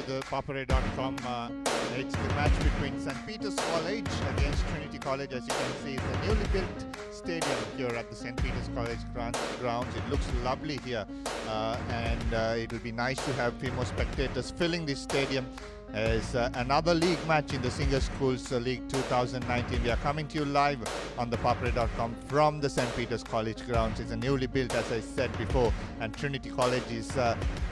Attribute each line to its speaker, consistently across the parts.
Speaker 1: to ThePapare.com. It's the match between St. Peter's College against Trinity College. As you can see, it's a newly built stadium here at the St. Peter's College grounds. It looks lovely here, and it will be nice to have a few more spectators filling this stadium as another league match in the Singer Schools League 2019. We are coming to you live on ThePapare.com from the St. Peter's College grounds. It's a newly built, as I said before, and Trinity College is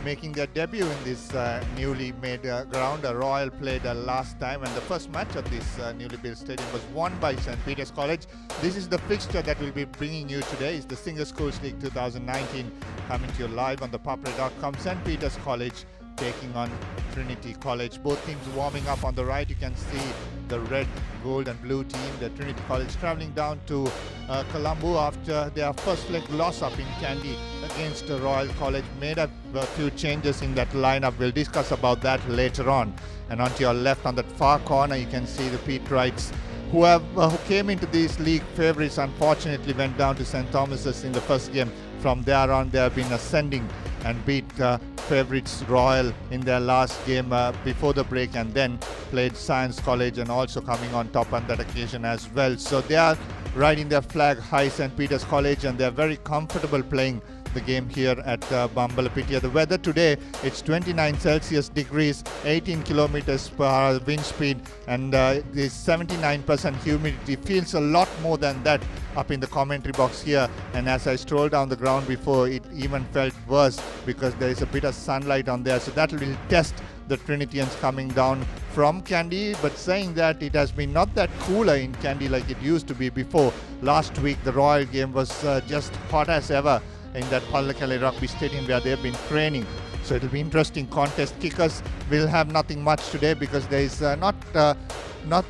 Speaker 1: making their debut in this newly made ground. Royal played last time, and the first match of this newly built stadium was won by St. Peter's College. This is the fixture that we'll be bringing you today. It's the Singer Schools League 2019, coming to you live on ThePapare.com. St. Peter's College taking on Trinity College. Both teams warming up. On the right, you can see the red, gold and blue team. The Trinity College traveling down to Colombo after their first leg loss up in Kandy against Royal College. Made a few changes in that lineup. We'll discuss about that later on. And onto your left, on that far corner, you can see the Pete Wrights, who came into these league favourites. Unfortunately went down to St. Thomas's in the first game. From there on, they have been ascending and beat favourites Royal in their last game before the break, and then played Science College and also coming on top on that occasion as well. So they are riding their flag high, St. Peter's College, and they are very comfortable playing the game here at Bambalapitiya. The weather today, it's 29 Celsius degrees, 18 kilometers per hour wind speed, and the 79% humidity. Feels a lot more than that up in the commentary box here, and as I strolled down the ground before, it even felt worse because there is a bit of sunlight on there. So that will test the Trinitians coming down from Kandy, but saying that it has been not that cooler in Kandy like it used to be before. Last week the Royal game was just hot as ever in that Pallakele Rugby Stadium where they've been training. So it'll be interesting contest. Kickers will have nothing much today because there is not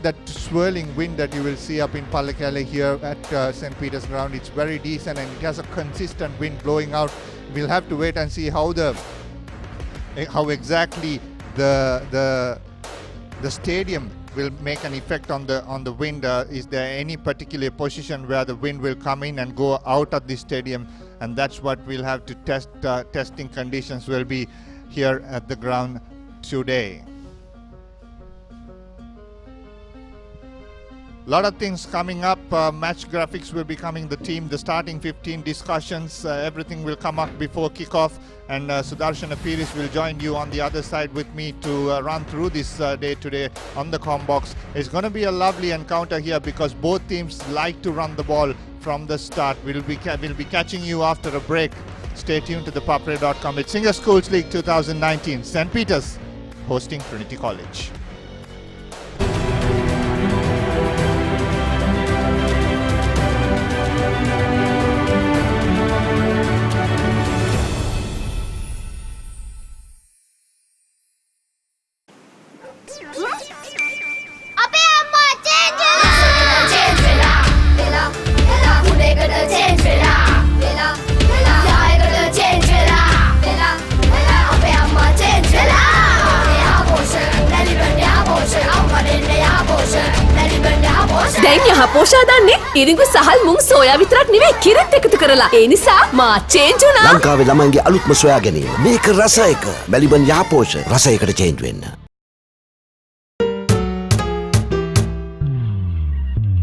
Speaker 1: that swirling wind that you will see up in Pallakele here at St. Peter's ground. It's very decent and it has a consistent wind blowing out. We'll have to wait and see how exactly the stadium will make an effect on the wind. Is there any particular position where the wind will come in and go out of the stadium? And that's what we'll have to test. Testing conditions will be here at the ground today. A lot of things coming up. Match graphics will be coming, the team, the starting 15 discussions, everything will come up before kickoff, and Sudarshan Apiris will join you on the other side with me to run through this day today on the Combox. It's going to be a lovely encounter here because both teams like to run the ball from the start. We'll be catching you after a break. Stay tuned to ThePapare.com. It's Singer Schools League 2019. St. Peter's hosting Trinity College.
Speaker 2: දැන් යහපෝෂා දන්නේ ඉරිඟු සහල් මුං soya විතරක් නෙවෙයි කිරිත් එකතු කරලා. ඒ නිසා මා change වුණා.
Speaker 3: ලංකාවේ ළමයින්ගේ අලුත්ම සොයා ගැනීම. මේක රස එක. මැලිබන් යහපෝෂ රසයකට චේන්ජ් වෙන්න.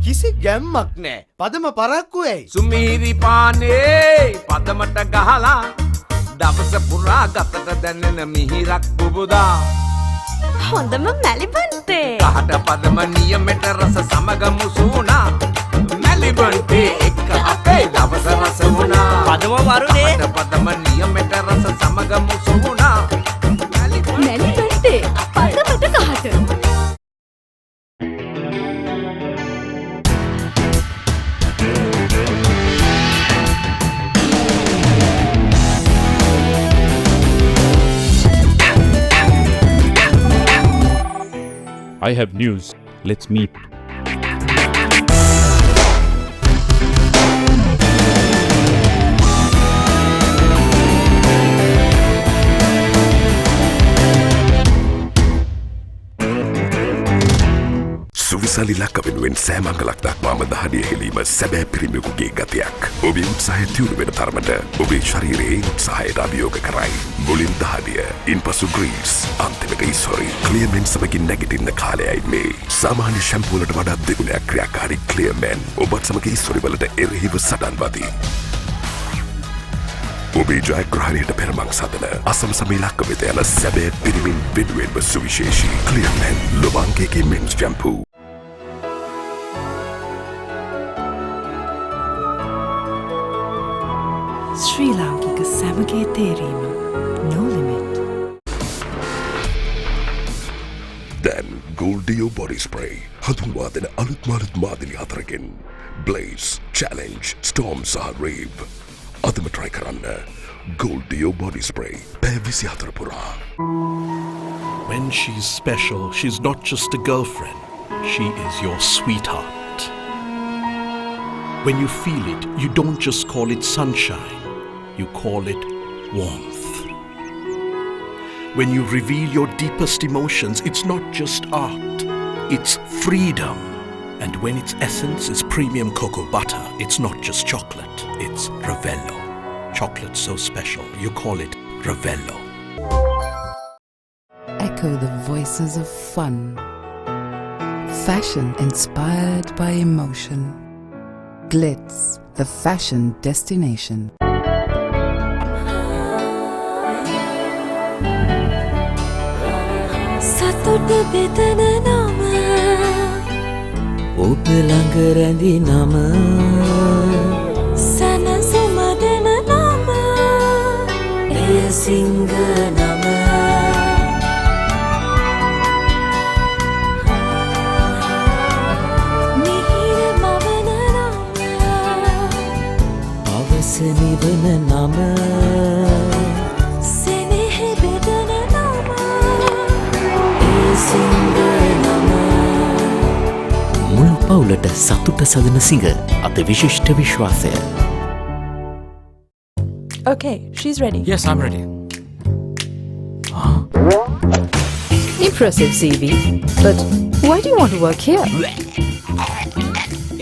Speaker 4: කිසි ගැම්මක් නෑ. පදම පරක්කු ඇයි?
Speaker 5: සුමීරි පානේ පදමට ගහලා දවස පුරා ගතට දැනෙන මිහිරක් පුබුදා.
Speaker 2: හොඳම මැලිබන් තේ.
Speaker 5: කහට පදම නියමෙට රස සමග මුසුණා. මැලිබන් තේ එක්ක අපේ දවස රස වුණා.
Speaker 4: පදම වරුනේ.
Speaker 5: කහට පදම නියමෙට රස සමග මුසුණා.
Speaker 2: මැලිබන් තේ පදමට කහට.
Speaker 6: I have news. Let's meet.
Speaker 7: සලිලක් වෙනුවෙන් සෑමංගලක් දක්වාම දහඩිය හෙලීම සැබෑ පිරිමියෙකුගේ ගතියක්. ඔබේ උත්සාහය තියුණු වෙන තරමට ඔබේ ශරීරයේ උත්සාහයට අභියෝග කරයි. මුලින් දහඩිය, ඉන්පසු ග්‍රීස්, අන්තිමට ඉස්හොරි. ක්ලියර්මෙන් සමගින් නැගිටින්න කාලයයි මේ. සාමාන්‍ය ෂැම්පූ වලට වඩා දෙගුණයක් ක්‍රියාකාරී ක්ලියර්මෙන් ඔබත් සමග ඉස්හොරි වලට එරෙහිව සටන් වදී. ඔබේ ජයග්‍රහණයට පෙරමං සදන අසමසම ඉලක්ක වෙත යන සැබෑ පිරිමින් වෙනුවෙන්ම සුවිශේෂී ක්ලියර්මෙන් ලොබාංගේගේ මෙන්ස් ෂැම්පූ.
Speaker 8: ශ්‍රී ලාංකික සැමගේ තේරීම no limit.
Speaker 7: දැන් ගෝල්ඩියෝ බොඩි ස්ප්‍රේ හඳුන්වා දෙන අලුත් මාදිලි හතරකින් බ්ලේස්, චැලෙන්ජ්, ස්ටෝම් සහ රේව්. අදම try කරන්න ගෝල්ඩියෝ බොඩි ස්ප්‍රේ පැය 24 පුරා.
Speaker 9: When she's special, she's not just a girlfriend, she is your sweetheart. When you feel it, you don't just call it sunshine, you call it warmth. When you reveal your deepest emotions, it's not just art, it's freedom. And when its essence is premium cocoa butter, it's not just chocolate, it's Ravello. Chocolate so special, you call it Ravello.
Speaker 8: Echo the voices of fun. Fashion inspired by emotion. Glitz, the fashion destination.
Speaker 2: සතුට බෙදන නම
Speaker 10: ඔබ ළඟ රැඳි නම
Speaker 2: සනසුම දෙන නම
Speaker 10: එය සිංහ නම
Speaker 2: මිහිර මවන නම
Speaker 10: අවස නිවන නම
Speaker 2: සෙනෙහ බෙදන නම
Speaker 10: එය සිංහ නම මුළු පවුලට සතුට සදන සිංහ අත විශිෂ්ට විශ්වාසය.
Speaker 8: Okay, she's ready.
Speaker 5: Yes, I'm ready.
Speaker 2: Impressive CV, but why do you want to work here?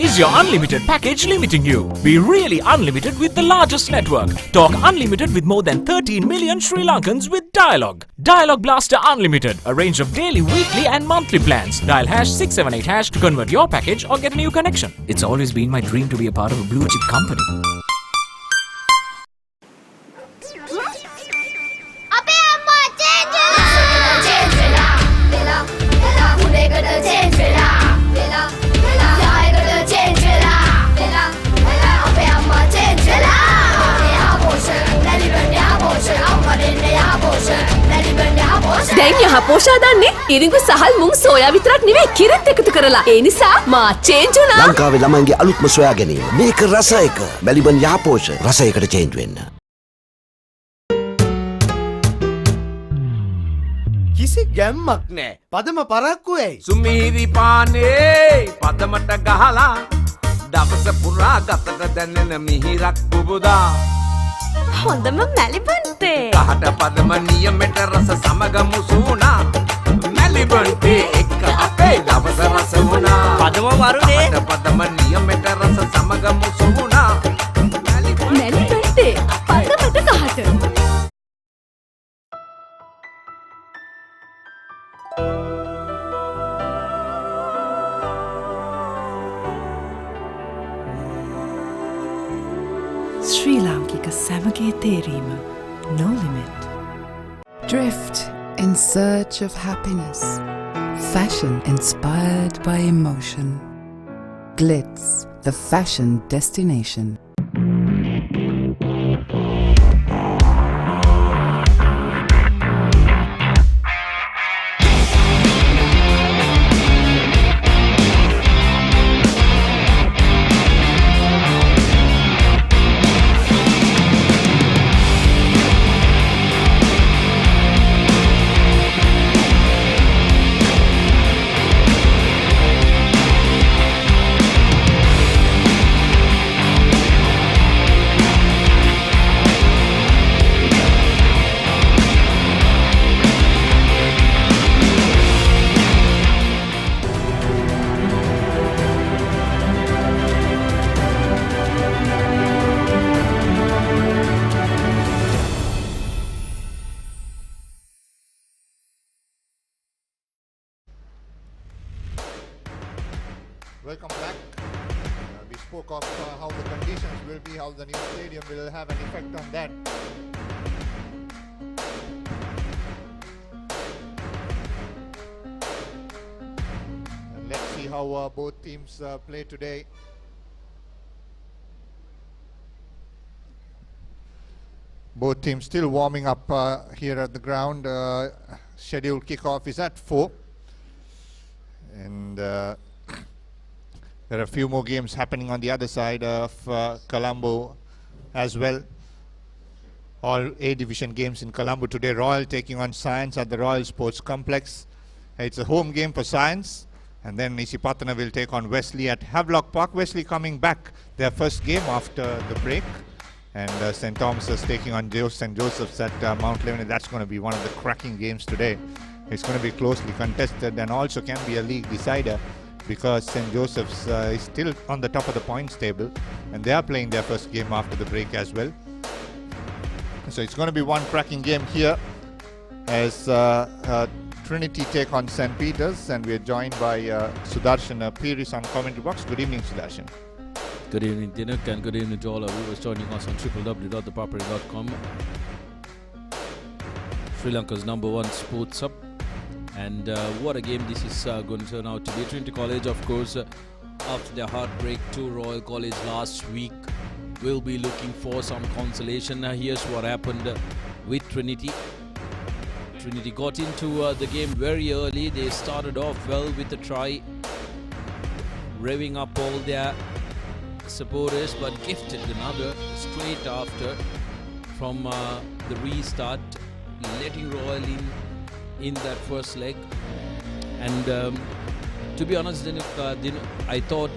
Speaker 5: Is your unlimited package limiting you? Be really unlimited with the largest network. Talk unlimited with more than 13 million Sri Lankans with Dialog. Dialog Blaster Unlimited. A range of daily, weekly and monthly plans. Dial #678# to convert your package or get a new connection. It's always been my dream to be a part of a blue chip company.
Speaker 2: දැන් යහපෝෂා දන්නේ ඉරිඟු සහල් මුං soya විතරක් නෙවෙයි කිරිත් එකතු කරලා. ඒ නිසා මා change වුණා.
Speaker 3: ලංකාවේ ළමයින්ගේ අලුත්ම සොයා ගැනීම. මේක රස එක. මැලිබන් යහපෝෂ රසයකට චේන්ජ් වෙන්න.
Speaker 4: කිසි ගැම්මක් නෑ. පදම පරක්කු ඇයි?
Speaker 5: සුමිහිරි පානේ පදමට ගහලා දවස පුරා ගතට දැනෙන මිහිරක් පුබුදා
Speaker 2: හොඳම මැලිබන්ටේ.
Speaker 5: කහට පදම නියමෙට රස සමග මුසුණා මැලිබන්ටේ එක්ක අපේ දවස රස වුණා.
Speaker 10: පදම වරුනේ
Speaker 5: කහට පදම නියමෙට රස සමග මුසුණා
Speaker 2: මැලිබන්ටේ පදමට කහට.
Speaker 8: ශ්‍රී ලාංකික සැමගේ තේරීම no limit. Drift in search of happiness. Fashion inspired by emotion. Glitz, the fashion destination.
Speaker 1: Welcome back. We spoke of how the conditions will be, how the new stadium will have an effect on that. And let's see how both teams play today. Both teams still warming up here at the ground. Scheduled kickoff is at 4. And there are a few more games happening on the other side of Colombo as well. All A division games in Colombo today. Royal taking on Science at the Royal Sports Complex. It's a home game for Science. And then Isipatana will take on Wesley at Havelock Park. Wesley coming back their first game after the break. And St. Thomas's taking on St. Joseph's at Mount Lebanon. That's going to be one of the cracking games today. It's going to be closely contested and also can be a league decider because St. Joseph's is still on the top of the points table and they are playing their first game after the break as well. So it's going to be one cracking game here as Trinity take on St. Peter's, and we are joined by Sudarshan Piris on commentary box. Good evening, Sudarshan.
Speaker 11: Good evening, Dinuk, and good evening to all our viewers joining us on www.thepapare.com. Sri Lanka's #1 sports hub. And what a game this is going to turn out to be. Trinity College, of course, after their heartbreak to Royal College last week, will be looking for some consolation. Here's what happened with Trinity. Trinity got into the game very early. They started off well with a try, revving up all their supporters, but gifted another straight after from the restart, letting Royal in that first leg. And to be honest, I thought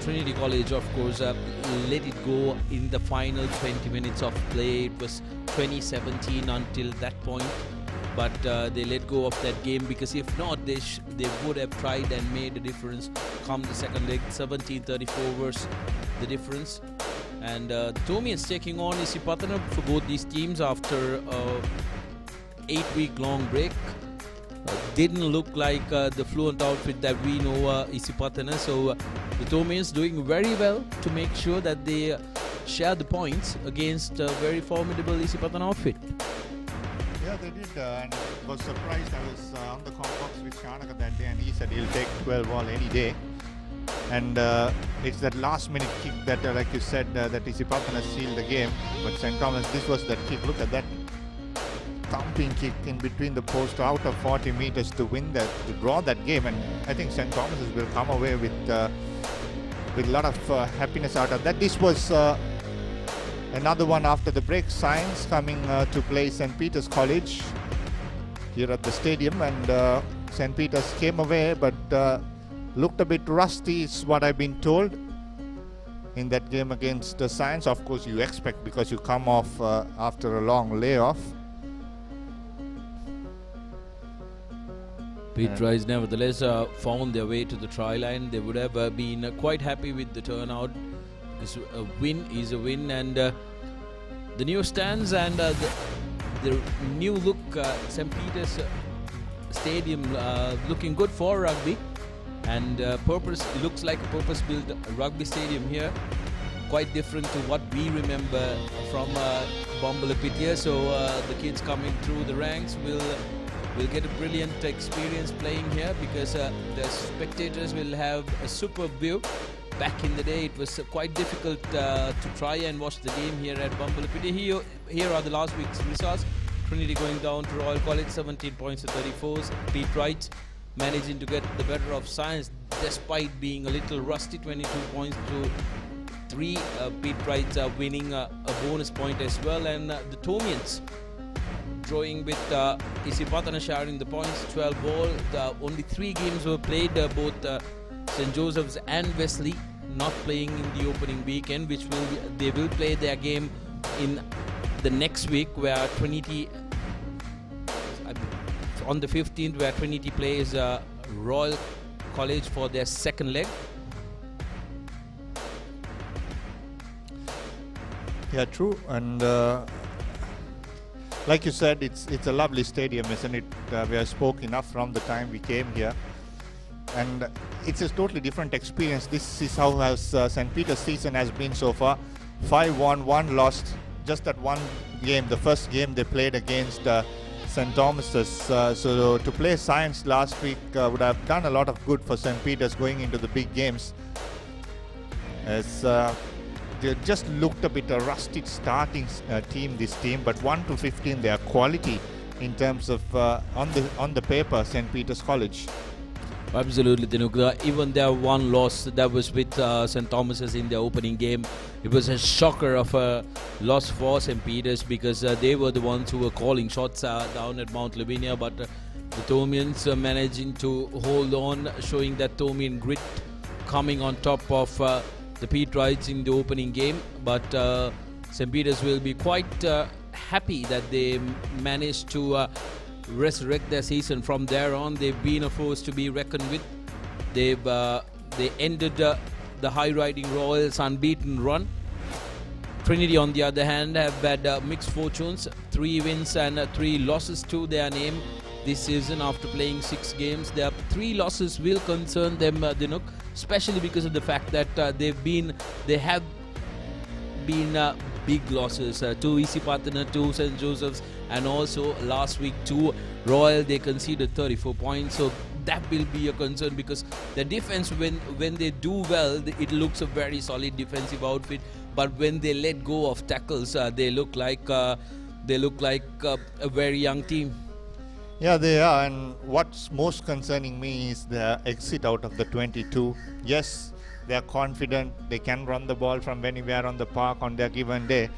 Speaker 11: Trinity College, of course, let it go in the final 20 minutes of play. It was 2017 until that point, but they let go of that game because if not, they would have tried and made a difference come the second leg. 17-34 was the difference. And Tomians taking on Isipatana for both these teams after 8-week-long break. Didn't look like the fluent outfit that we know Isipatana. So the Tomians doing very well to make sure that they share the points against a very formidable Isipatana outfit.
Speaker 1: Yeah, they did, and was surprised. I was on the box with Shanaka that day, and he said he'll take 12 all any day. And it's that last-minute kick that, like you said, that Isipatana sealed the game. But St. Thomas, this was that kick. Look at that thumping kick in between the post out of 40 meters to win that, to draw that game. And I think St. Thomas's will come away with a lot of happiness out of that. This was another one after the break. Science coming to play St. Peter's College here at the stadium, and St. Peter's came away but looked a bit rusty is what I've been told in that game against Science. Of course you expect because you come off after a long layoff.
Speaker 11: Pete Rice nevertheless found their way to the try line. They would have been quite happy with the turnout because a win is a win. And the new stands and the new look St. Peter's Stadium looking good for rugby. And looks like a purpose-built rugby stadium here. Quite different to what we remember from Bombalapitiya. So the kids coming through the ranks will get a brilliant experience playing here because the spectators will have a superb view. Back in the day, it was quite difficult to try and watch the game here at Bombalapitiya. Here are the last week's results. Trinity going down to Royal College, 17 points to 34. Pete Wright managing to get the better of Science despite being a little rusty, 22 points to 3. Pete Wright winning a bonus point as well. And the Tomians drawing with Isipatana sharing the points, 12 all. Only 3 games were played, both St. Joseph's and Wesley not playing in the opening weekend, which they will play their game in the next week where Trinity, on the 15th, where Trinity plays Royal College for their second leg.
Speaker 1: Yeah, true. And like you said, it's a lovely stadium, isn't it? We have spoke enough from the time we came here. and it's a totally different experience. This is how has St. Peter's season has been so far. 5 won, 1 lost, just that one game, the first game they played against St. Thomas's. So to play Science last week would have done a lot of good for St. Peter's going into the big games. As they just looked a bit a rusty starting team, this team, but 1 to 15 they are quality in terms of on the paper St. Peter's College.
Speaker 11: Absolutely, Dinuk. Even their one loss that was with St. Thomas's in their opening game, it was a shocker of a loss for St. Peter's because they were the ones who were calling shots down at Mount Lavinia, but the Thomians managing to hold on, showing that Thomian grit, coming on top of the Peterites in the opening game. But St. Peter's will be quite happy that they managed to resurrect their season. From there on, they've been a force to be reckoned with. They ended the high-riding Royals' unbeaten run. Trinity, on the other hand, have had mixed fortunes. 3 wins and 3 losses to their name this season after playing 6 games. Their 3 losses will concern them, Dinuk, especially because of the fact that they have been big losses to Isipatana, to St. Joseph's, and also last week to Royal. They conceded 34 points, so that will be a concern because the defense, when they do well, it looks a very solid defensive outfit, but when they let go of tackles, they look like a very young team.
Speaker 1: Yeah, they are, and what's most concerning me is their exit out of the 22. Yes, they are confident they can run the ball from anywhere on the park on their given day,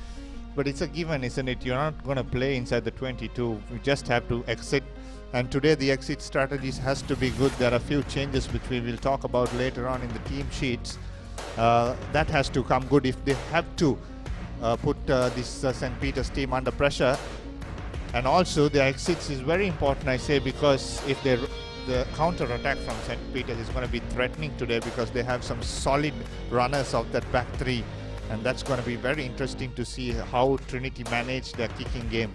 Speaker 1: but it's a given, isn't it? You're not going to play inside the 22. You just have to exit, and today the exit strategies has to be good. There are a few changes which we will talk about later on in the team sheets. That has to come good if they have to put this St. Peter's team under pressure. And also the exits is very important, I say, because if the counter attack from St. Peter's is going to be threatening today because they have some solid runners of that back 3, and that's going to be very interesting to see how Trinity manage their kicking game.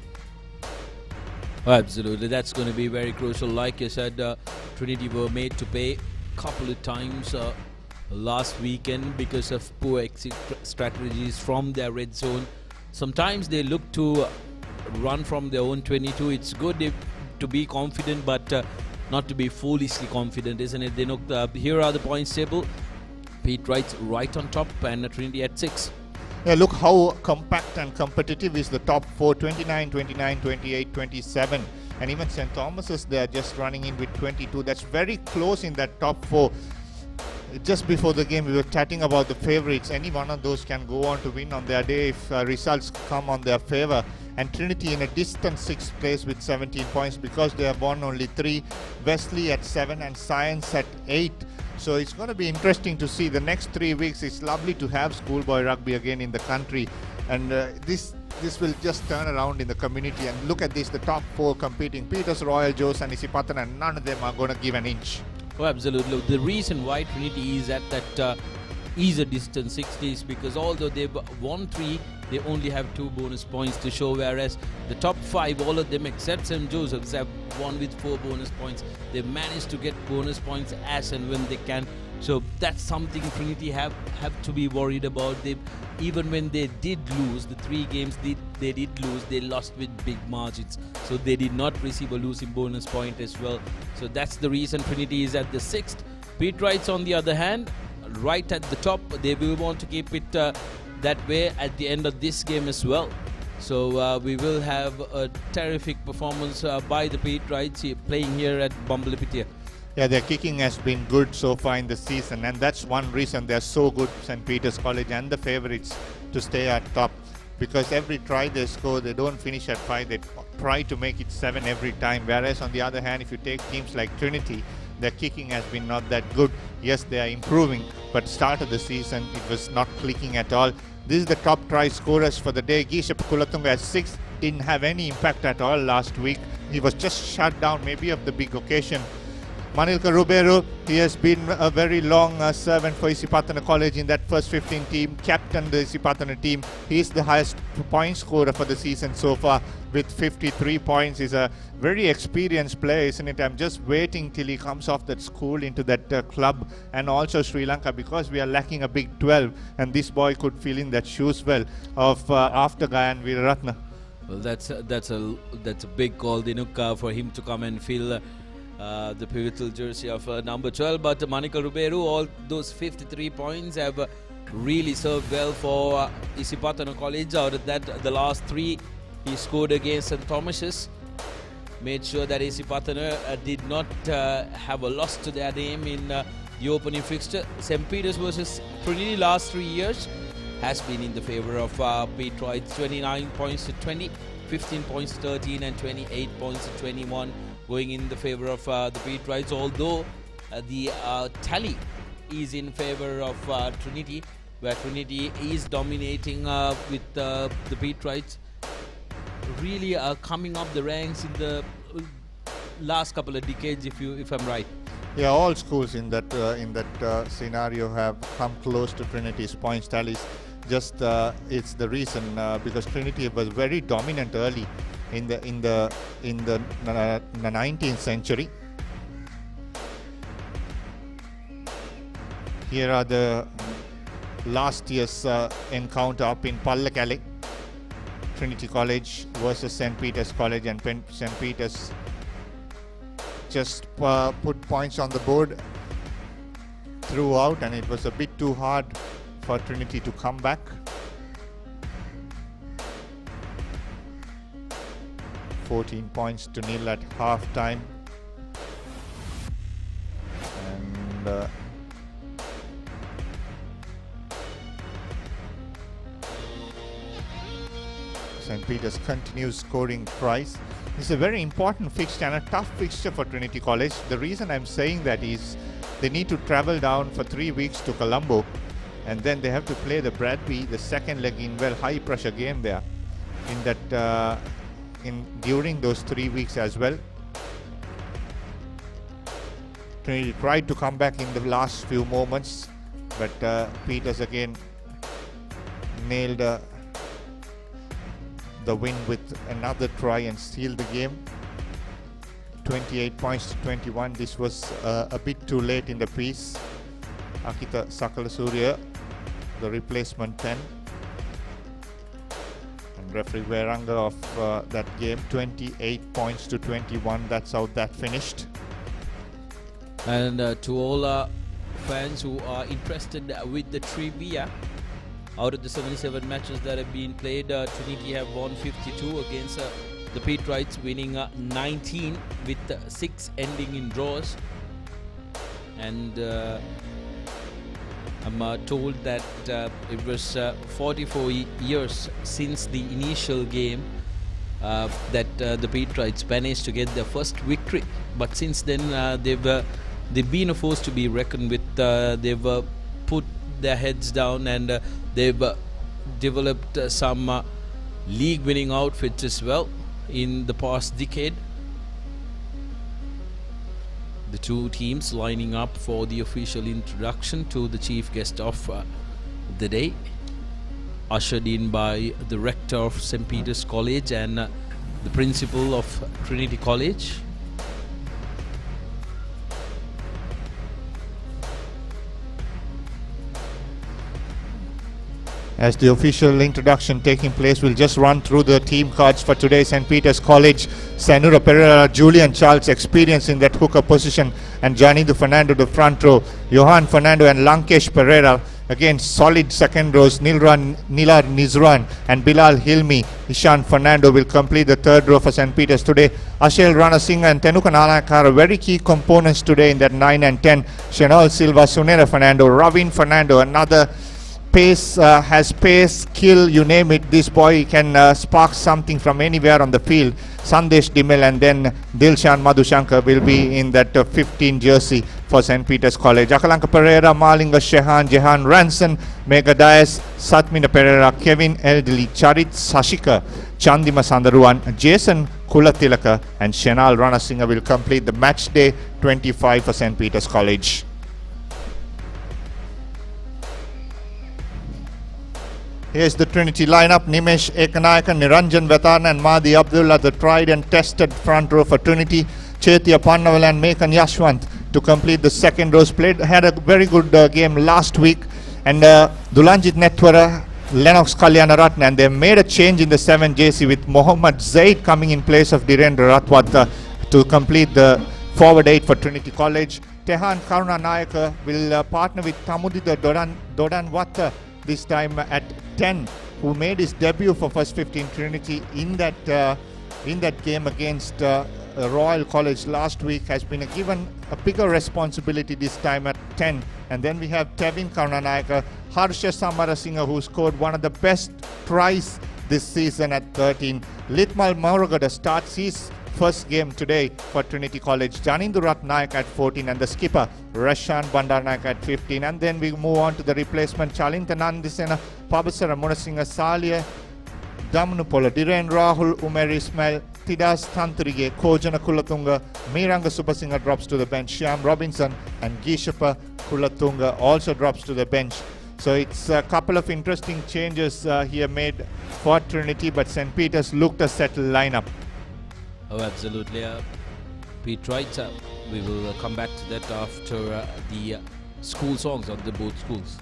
Speaker 11: Absolutely, that's going to be very crucial. Like you said, Trinity were made to pay a couple of times last weekend because of poor exit strategies from their red zone. Sometimes they look to run from their own 22. It's good to be confident, but not to be foolishly confident, isn't it? They know, here are the points table. Peterites right on top and Trinity at 6.
Speaker 1: Yeah, look how compact and competitive is the top 4, 29, 29, 28, 27. And even St. Thomas's, they are just running in with 22. That's very close in that top 4. Just before the game, we were chatting about the favorites. Any one of those can go on to win on their day if results come on their favor. And Trinity in a distant 6th place with 17 points because they have won only 3. Wesley at 7 and Science at 8. So it's going to be interesting to see the next 3 weeks. It's lovely to have schoolboy rugby again in the country. And this will just turn around in the community. And look at this, the top 4 competing. Peters, Royal, Jos and Isipatana, and none of them are going to give an inch.
Speaker 11: Oh, absolutely. The reason why Trinity is at that easier distance 60 is because although they've won 3, they only have 2 bonus points to show, whereas the top 5, all of them except St. Joseph's, have won with 4 bonus points. They've managed to get bonus points as and when they can. So that's something Trinity have to be worried about. Even when they did lose, the 3 games they did lose, they lost with big margins. So they did not receive a losing bonus point as well. So that's the reason Trinity is at the 6th. Peterites, on the other hand, right at the top. They will want to keep it that way at the end of this game as well. So we will have a terrific performance by the Peterites playing here at Bumblebee.
Speaker 1: Yeah, their kicking has been good so far in the season, and that's one reason they're so good, St. Peter's College and the favorites, to stay at top. Because every try they score, they don't finish at 5, they try to make it 7 every time. Whereas on the other hand, if you take teams like Trinity, their kicking has been not that good. Yes, they are improving, but start of the season, it was not clicking at all. This is the top try scorers for the day. Gisha Kulatunga at 6, didn't have any impact at all last week. He was just shut down, maybe of the big occasion. Manilka Ruberu, he has been a very long servant for Isipatana College in that first 15 team, captained the Isipatana team. He is the highest point scorer for the season so far with 53 points. He's a very experienced player, isn't it? I'm just waiting till he comes off that school into that club, and also Sri Lanka, because we are lacking a big 12, and this boy could fill in that shoes well of after Gayan Veeraratne.
Speaker 11: Well, that's a big call, Dinuka, for him to come and fill the pivotal jersey of number 12. But Manika Ruberu, all those 53 points have really served well for Isipatana College. Out of that, the last 3 he scored against St. Thomas's, made sure that Isipatana did not have a loss to their name in the opening fixture. St. Peter's versus Trinity last 3 years has been in the favour of Petroids. 29 points to 20, 15 points to 13 and 28 points to 21 going in the favour of the Petroids, although the tally is in favour of Trinity, where Trinity is dominating with the Petroids really coming up the ranks in the last couple of decades, if I'm right.
Speaker 1: Yeah, all schools in that scenario have come close to Trinity's points tallies. Just it's the reason because Trinity was very dominant early in the 19th century. Here are the last year's encounter up in Pallekele. Trinity College versus St. Peter's College, and St. Peter's just put points on the board throughout, and it was a bit too hard for Trinity to come back. 14 points to nil at half time, and St. Peter's continues scoring twice. It's a very important fixture and a tough fixture for Trinity College. The reason I'm saying that is they need to travel down for 3 weeks to Colombo, and then they have to play the Bradby, the second leg in high pressure game there in that during those 3 weeks as well. Trinity tried to come back in the last few moments, but Peters again nailed the win with another try and steal the game. 28 points to 21. This was a bit too late in the piece. Akita Sakalasurya, the replacement 10. And referee Veranga of that game, 28 points to 21. That's how that finished.
Speaker 11: And to all fans who are interested with the trivia, out of the 77 matches that have been played, Trinity have won 52 against the Petroids, winning 19 with 6 ending in draws. And I'm told that it was 44 years since the initial game that the Petroids managed to get their first victory. But since then, they've been a force to be reckoned with. They've put their heads down, and they've developed some league winning outfits as well in the past decade. The two teams lining up for the official introduction to the chief guest of the day, ushered in by the rector of St. Peter's College and the principal of Trinity College.
Speaker 1: As the official introduction taking place, we'll just run through the team cards for today. St. Peter's College, Sanura Pereira, Julian Charles, experience in that hooker position, and Janidu Fernando the front row. Johan Fernando and Lankesh Pereira, again solid second rows. Nilad Nizran and Bilal Hilmi. Ishan Fernando will complete the third row for St. Peter's today. Ashel Rana Singh and Tenuka Nalakar are very key components today in that 9 and 10. Shenol Silva, Sunera Fernando, Ravin Fernando, another pace, has pace, skill, you name it. This boy can spark something from anywhere on the field. Sandesh Dimel and then Dilshan Madhushankar will be in that 15 jersey for St. Peter's College. Akalanka Pereira, Malinga Shehan, Jehan Ranson, Mega Dias, Satmina Pereira, Kevin Elderly, Charit Sashika, Chandima Sandaruan, Jason Kulatilaka and Shenal Ranasinghe will complete the match day 25 for St. Peter's College. Here's the Trinity lineup. Nimesh Ekanayaka, Niranjan Vetana and Mahdi Abdullah, the tried and tested front row for Trinity. Chaitya Pannaval and Mekan Yashwant to complete the second row. Had a very good game last week. And Dulanjit Netwara, Lennox Kalyanaratne, and they made a change in the 7 JC with Mohammad Zaid coming in place of Dhirendra Ratwat to complete the forward 8 for Trinity College. Tehan Karuna Nayaka will partner with Tamudita Dodan Watta this time at 10, who made his debut for first 15 Trinity in that game against Royal College last week, has been given a bigger responsibility this time at 10. And then we have Tevin Karunanayaka, Harsha Samarasinghe, who scored one of the best tries this season at 13. Litmal Mauragada starts his first game today for Trinity College. Janindu Ratnayak at 14 and the skipper Rashan Bandarnayak at 15. And then we move on to the replacement Chalinta Nandisena, Pabasara Munasinghe, Salia Damnupola, Dhiren Rahul, Umer Ismail, Tidas Tantrige, Kojana Kulatunga, Miranga Subasinghe drops to the bench. Shyam Robinson and Gishapa Kulatunga also drops to the bench. So it's a couple of interesting changes here made for Trinity, but St. Peter's looked a settled lineup.
Speaker 11: Oh, absolutely. Pete, right. We will come back to that after the school songs of the both schools.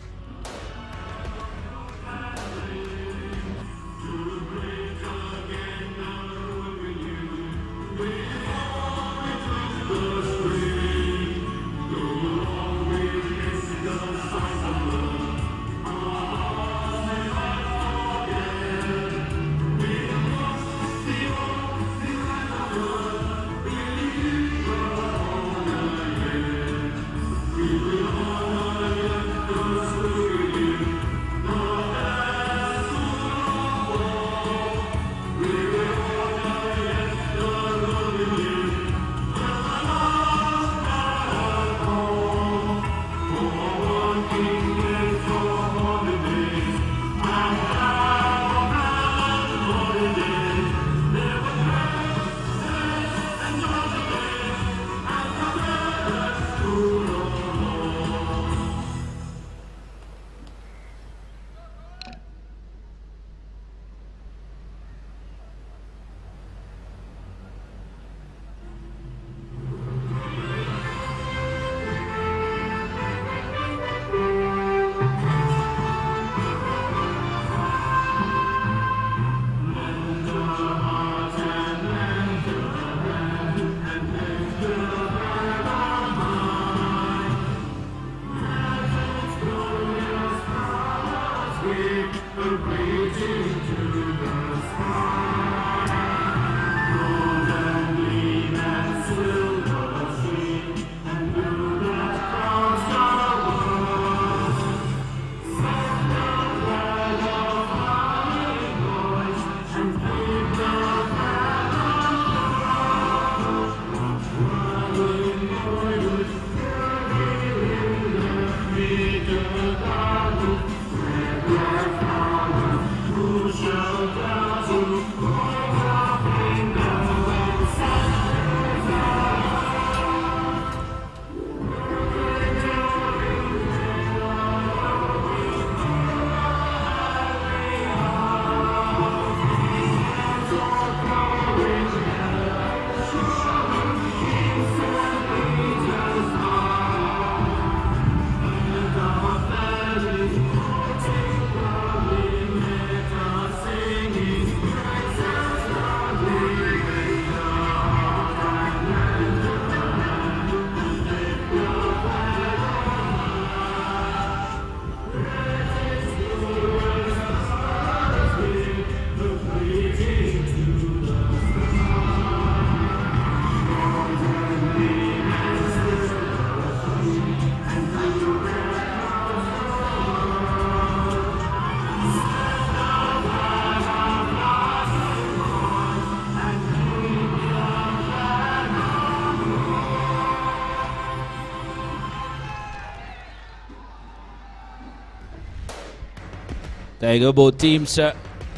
Speaker 11: There you go, both teams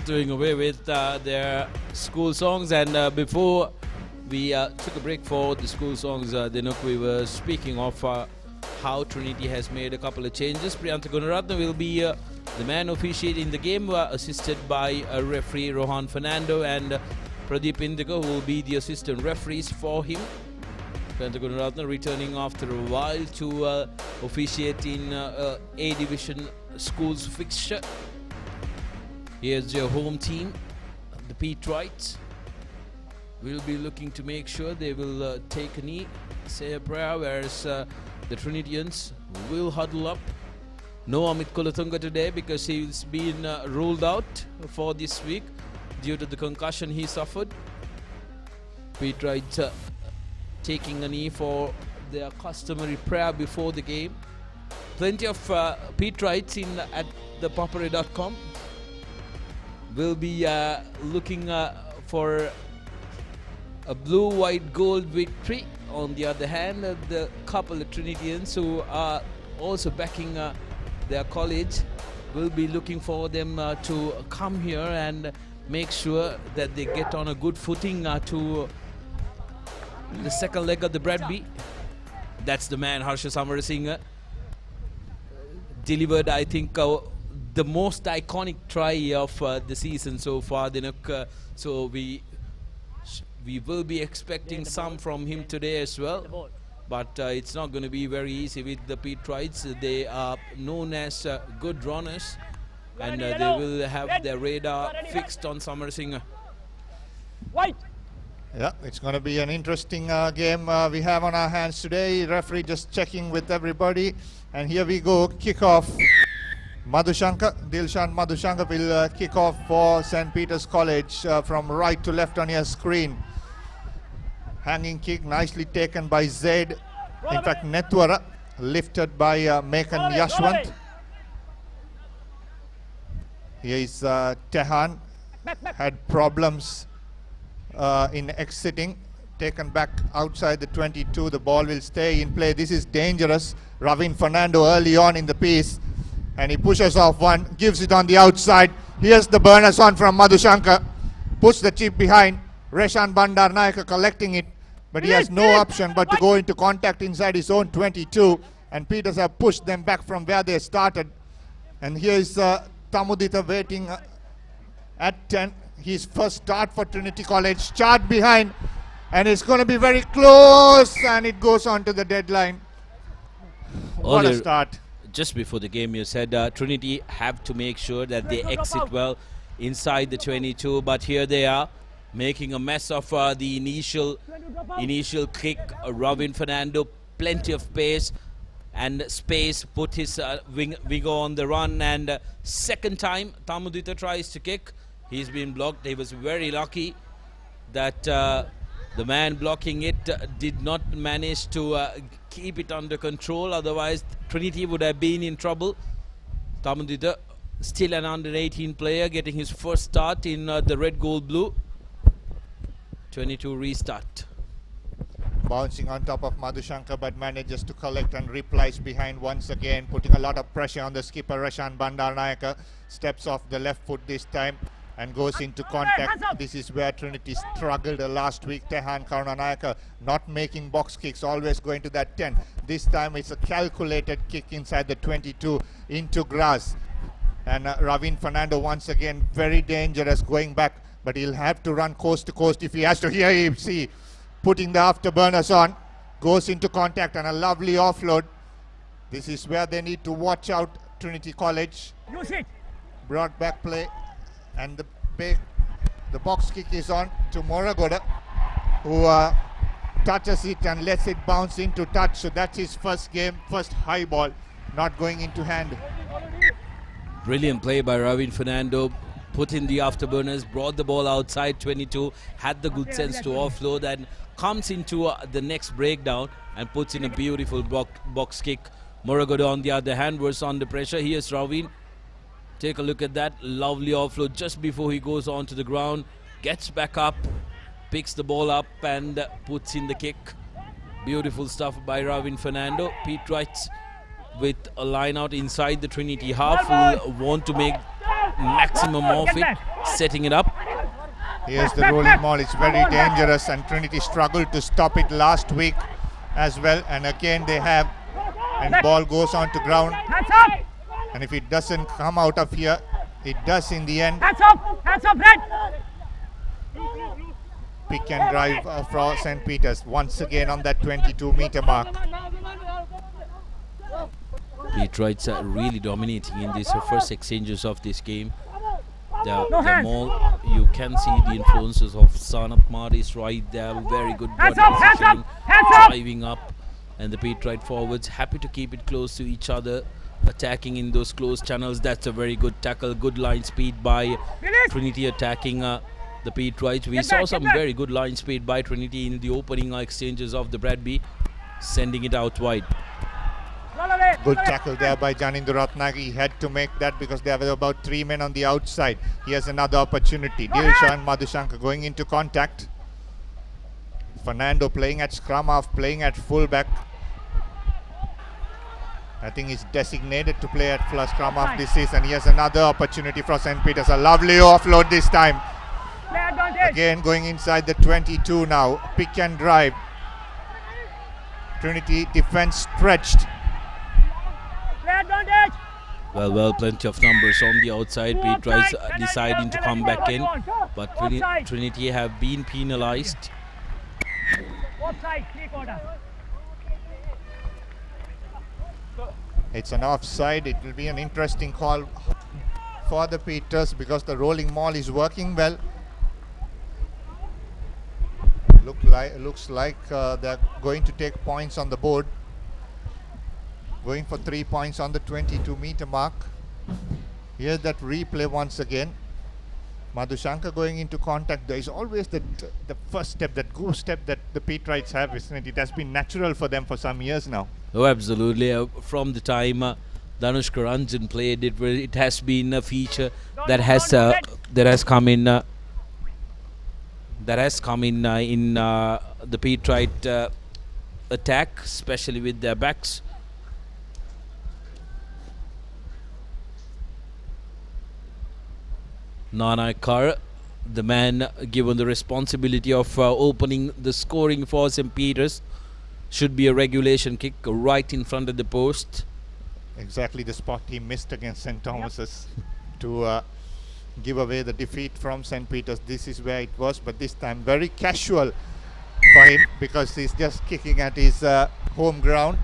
Speaker 11: doing away with their school songs. And before we took a break for the school songs, Dinuk, we were speaking of how Trinity has made a couple of changes. Priyantha Gunaratne will be the man officiating the game, assisted by referee Rohan Fernando and Pradeep Indigo, who will be the assistant referees for him. Priyantha Gunaratne returning after a while to officiate in A Division schools fixture. Here's your home team, the Petrites. Will be looking to make sure they will take a knee, say a prayer, whereas the Trinitians will huddle up. No Amit Kulatunga today because he's been ruled out for this week due to the concussion he suffered. Petrites taking a knee for their customary prayer before the game. Plenty of Petrites at ThePapare.com will be looking for a blue, white, gold victory. On the other hand, the couple of Trinitians who are also backing their college will be looking for them to come here and make sure that they get on a good footing to the second leg of the Bradby. That's the man, Harsha Samarasinghe. Delivered, I think, the most iconic try of the season so far, Dinuk. So we will be expecting some from him today as well. But it's not going to be very easy with the Petrites. They are known as good runners, and they will have their radar fixed on Samarasinghe.
Speaker 1: Yeah, it's going to be an interesting game we have on our hands today. Referee just checking with everybody. And here we go, kick-off. Madhushankar, Dilshan Madhushankar will kick off for St. Peter's College from right to left on your screen. Hanging kick nicely taken by Zaid. In fact, Netwara lifted by Mekan Yashwant. Here is Tehan. Had problems in exiting. Taken back outside the 22. The ball will stay in play. This is dangerous. Ravin Fernando early on in the piece. And he pushes off one, gives it on the outside. Here's the burners on from Madhushankar. Puts the chip behind. Reshan Bandarnayaka collecting it. But he has no option but to go into contact inside his own 22. And Peters have pushed them back from where they started. And here's Tamudita waiting at 10. His first start for Trinity College. Charge behind. And it's going to be very close. And it goes on to the deadline. What a start.
Speaker 11: Just before the game, you said Trinity have to make sure that they exit well inside the 22. But here they are, making a mess of the initial kick. Ravin Fernando, plenty of pace and space, put his winger on the run. And second time, Tamudita tries to kick. He's been blocked. He was very lucky that the man blocking it did not manage to keep it under control. Otherwise, Trinity would have been in trouble. Tamudita, still an under-18 player, getting his first start in the red, gold, blue. 22 restart.
Speaker 1: Bouncing on top of Madhushankar, but manages to collect and replies behind once again, putting a lot of pressure on the skipper. Rashan Bandarnayaka steps off the left foot this time and goes into contact. This is where Trinity struggled last week. Tehan Karunanayaka not making box kicks, always going to that 10. This time it's a calculated kick inside the 22 into grass. And Ravin Fernando once again very dangerous going back, but he'll have to run coast to coast if he has to. Here you see, putting the afterburners on, goes into contact and a lovely offload. This is where they need to watch out, Trinity College. Broad back play. And the box kick is on to Moragoda, who touches it and lets it bounce into touch. So that's his first game, first high ball, not going into hand.
Speaker 11: Brilliant play by Ravin Fernando. Put in the afterburners, brought the ball outside 22, had the good sense to offload and comes into the next breakdown and puts in a beautiful box kick. Moragoda on the other hand was under pressure. Here's Ravin. Take a look at that lovely offload just before he goes onto the ground. Gets back up, picks the ball up and puts in the kick. Beautiful stuff by Ravin Fernando. Petrites with a line out inside the Trinity half will want to make maximum of it, setting it up.
Speaker 1: Here's the rolling ball. It's very dangerous, and Trinity struggled to stop it last week as well. And again they have, and ball goes on to ground. And if it doesn't come out of here, it does in the end.
Speaker 12: Hands up, Red.
Speaker 1: Pick and drive for St. Peter's once again on that 22-meter mark.
Speaker 11: Petrites are really dominating in these first exchanges of this game. The Mall, you can see the influences of Sanat Maris right there. Very good body positioning, driving up, and the Petrite forwards happy to keep it close to each other, attacking in those close channels. That's a very good tackle, good line speed by Trinity attacking the Petrites. We saw some very good line speed by Trinity in the opening exchanges of the Bradby, sending it out wide.
Speaker 1: Good tackle there by Janindu Ratnagi. He had to make that because there were about 3 men on the outside. Here's another opportunity. Dilsha and Madhushankar going into contact. Fernando playing at scrum half, playing at fullback. I think he's designated to play at scrum half this season. Here's another opportunity for St. Peter's. A lovely offload this time. Again going inside the 22 now. Pick and drive. Trinity defense stretched.
Speaker 11: Well, plenty of numbers on the outside. Petrites deciding to come back in, but Trinity have been penalized.
Speaker 1: It's an offside. It will be an interesting call for the Peters because the rolling maul is working well. Looks like they're going to take points on the board. Going for 3 points on the 22-meter mark. Here's that replay once again. Madhushankar going into contact. There is always the first step, that go step that the Petrites have, isn't it? It has been natural for them for some years now.
Speaker 11: Oh, absolutely. From the time Danush Karanjan played, it has been a feature that has come in. In the Petrite attack, especially with their backs. Nanakar, the man given the responsibility of opening the scoring for St. Peter's, should be a regulation kick right in front of the post.
Speaker 1: Exactly the spot he missed against St. Thomas's to give away the defeat from St. Peter's. This is where it was, but this time very casual for him because he's just kicking at his home ground.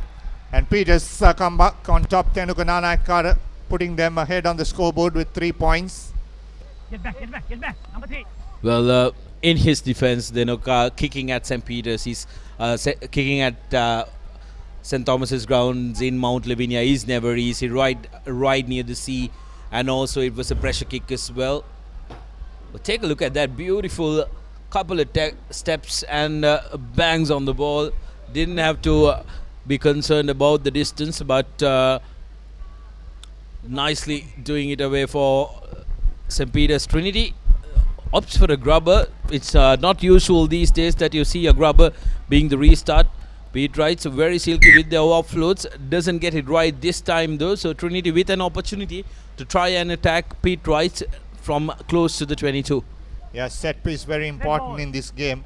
Speaker 1: And Peters come back on top. Tenuka Nanakar putting them ahead on the scoreboard with 3 points.
Speaker 12: Get back. Number 3.
Speaker 11: Well, in his defense, Denuka kicking at St. Peter's. He's kicking at St. Thomas's grounds in Mount Lavinia is never easy. Right near the sea, and also it was a pressure kick as well. But take a look at that beautiful couple of steps and bangs on the ball. Didn't have to be concerned about the distance, but nicely doing it away for St. Peter's. Trinity opts for a grubber. It's not usual these days that you see a grubber being the restart. Petrites very silky with their offloads. Doesn't get it right this time though. So Trinity with an opportunity to try and attack Petrites from close to the 22.
Speaker 1: Yeah, set piece very important in this game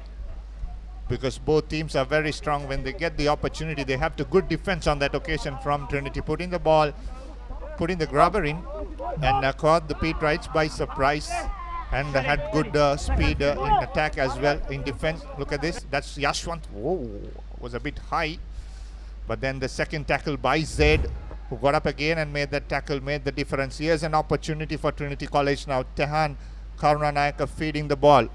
Speaker 1: because both teams are very strong. When they get the opportunity, they have to good defense on that occasion from Trinity. Putting the grubber in and caught the Petrites by surprise and had good speed in attack as well in defense. Look at this. That's Yashwant. Whoa, was a bit high. But then the second tackle by Zed, who got up again and made that tackle, made the difference. Here's an opportunity for Trinity College now. Tehan Karunanayaka feeding the ball.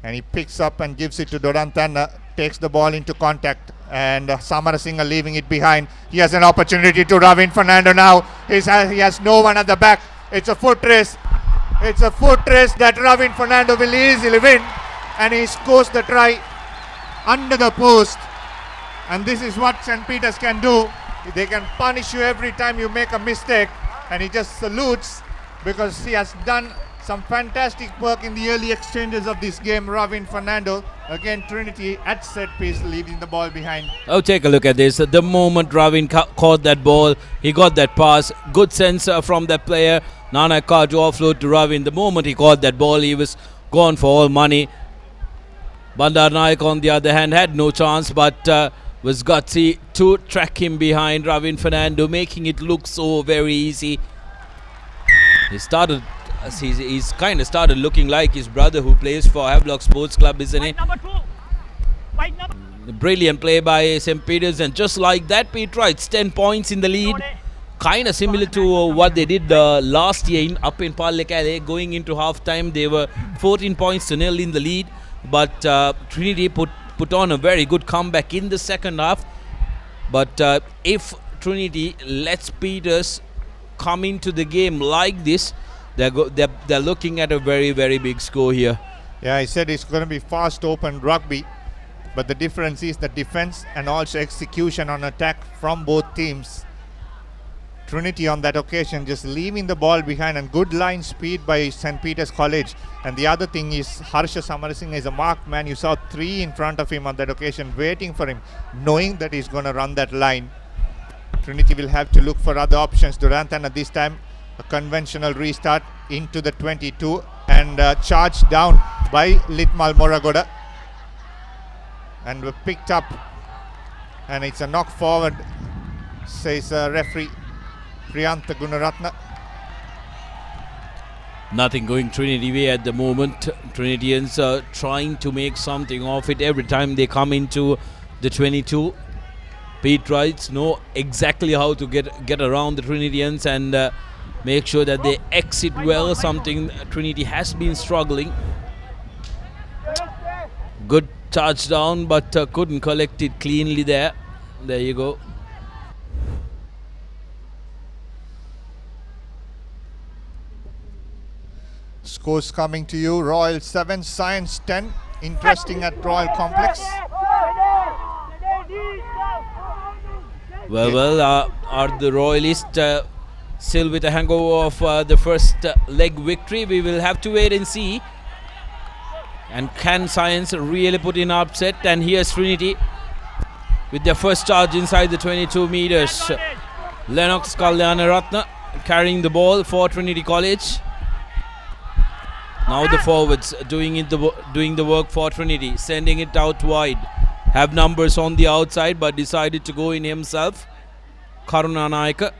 Speaker 1: And he picks up and gives it to Dorantan, takes the ball into contact. And Samarasinghe leaving it behind. He has an opportunity to Ravin Fernando now. He has no one at the back. It's a foot race. It's a foot race that Ravin Fernando will easily win. And he scores the try under the post. And this is what St. Peter's can do. They can punish you every time you make a mistake. And he just salutes because he has done Some fantastic work in the early exchanges of this game. Robin Fernando, again Trinity at set piece, leading the ball behind.
Speaker 11: Oh, take a look at this. The moment Ravin caught that ball, he got that pass. Good sense from that player. Nana Kar to offload to Ravin. The moment he caught that ball, he was gone for all money. Bandar Naik, on the other hand, had no chance, but was gutsy to track him behind Ravin Fernando, making it look so very easy. He's kind of started looking like his brother who plays for Havelock Sports Club, isn't he? Brilliant play by St. Peter's, and just like that, Peter, it's 10 points in the lead. Kind of similar to what they did last year up in Palekale. Going into half-time, they were 14 points to nil in the lead, but Trinity put on a very good comeback in the second half. But if Trinity lets Peters come into the game like this, they're looking at a very, very big score here.
Speaker 1: Yeah, I said it's going to be fast, open rugby, but the difference is the defense and also execution on attack from both teams. Trinity on that occasion just leaving the ball behind, and good line speed by St. Peter's College. And the other thing is Harsha Samarasinghe is a marked man. You saw 3 in front of him on that occasion, waiting for him, knowing that he's going to run that line. Trinity will have to look for other options. Durantana this time a conventional restart into the 22 and charged down by Litmal Moragoda, and were picked up, and it's a knock forward, says referee Priyantha Gunaratna.
Speaker 11: Nothing going Trinity way at the moment. Trinitians are trying to make something of it every time they come into the 22. Pete Wrights know exactly how to get around the Trinitians and make sure that they exit well, something Trinity has been struggling. Good charge down, but couldn't collect it cleanly there. There you go.
Speaker 1: Scores coming to you. Royal 7, Science 10. Interesting at Royal Complex.
Speaker 11: Well, are the Royalists still with a hangover of the first leg victory? We will have to wait and see. And can Science really put in upset? And here's Trinity with their first charge inside the 22 meters. Lennox Kalyanaratna carrying the ball for Trinity College. Now the forwards doing the work for Trinity, sending it out wide. Have numbers on the outside, but decided to go in himself. Karuna Naika.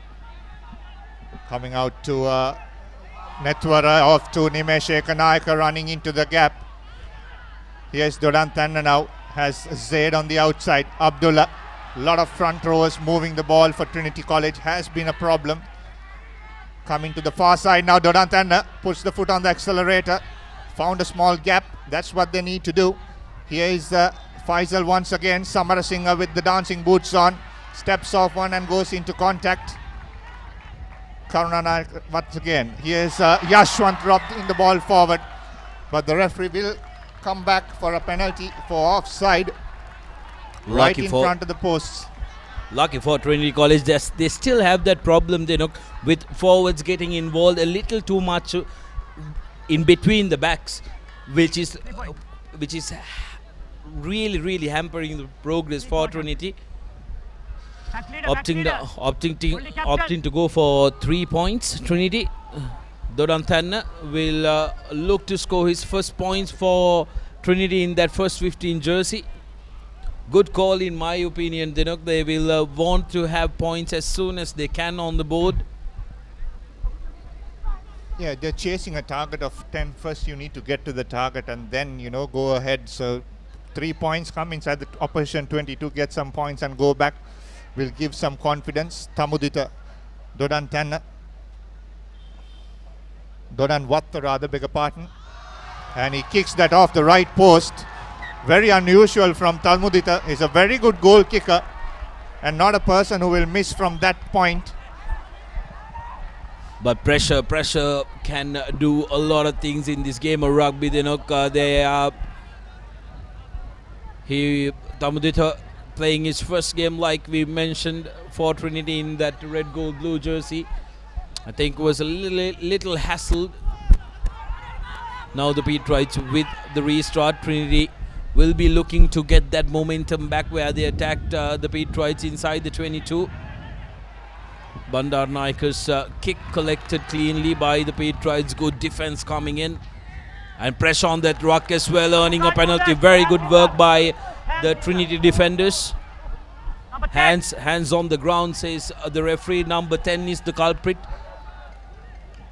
Speaker 1: Coming out to Netwara, off to Nimesh Ekanaika, running into the gap. Here's Durantana now, has Zaid on the outside. Abdullah, a lot of front rowers moving the ball for Trinity College has been a problem. Coming to the far side now, Durantana puts the foot on the accelerator. Found a small gap, that's what they need to do. Here is Faisal once again, Samarasinghe with the dancing boots on. Steps off one and goes into contact. Karuna once again. Here's Yashwant dropped in the ball forward, but the referee will come back for a penalty for offside. Right in front of the posts.
Speaker 11: Lucky for Trinity College, they still have that problem, with forwards getting involved a little too much in between the backs, which is really hampering the progress for Trinity. Opting to go for 3 points. Trinity. Doranthan will look to score his first points for Trinity in that first 15 jersey. Good call in my opinion. They will want to have points as soon as they can on the board.
Speaker 1: Yeah, they're chasing a target of 10. First you need to get to the target and then, go ahead. So 3 points, come inside the opposition 22, get some points and go back. Will give some confidence. Tamudita Dodantana. Dodan Watta rather, beg a pardon. And he kicks that off the right post. Very unusual from Talmudita. He's a very good goal kicker and not a person who will miss from that point.
Speaker 11: But pressure can do a lot of things in this game of rugby. Tamudita playing his first game, like we mentioned, for Trinity in that red, gold, blue jersey. I think was a little hassled Now the Patriots with the restart. Trinity will be looking to get that momentum back where they attacked the Patriots inside the 22. Bandar Naika's kick collected cleanly by the Patriots. Good defense coming in. And pressure on that ruck as well, earning a penalty. Very good work by the Trinity defenders. Hands on the ground, says the referee. Number 10 is the culprit.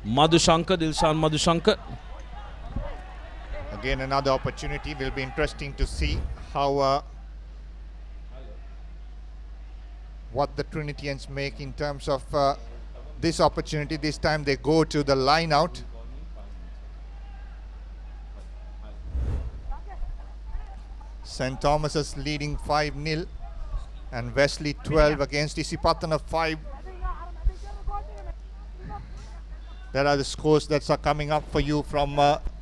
Speaker 11: Madhushankar, Dilshan Madhushankar.
Speaker 1: Again, another opportunity. Will be interesting to see how what the Trinitians make in terms of this opportunity. This time they go to the line out. St. Thomas is leading 5-0 and Wesley 12 against Isipatana 5. There are the scores that are coming up for you from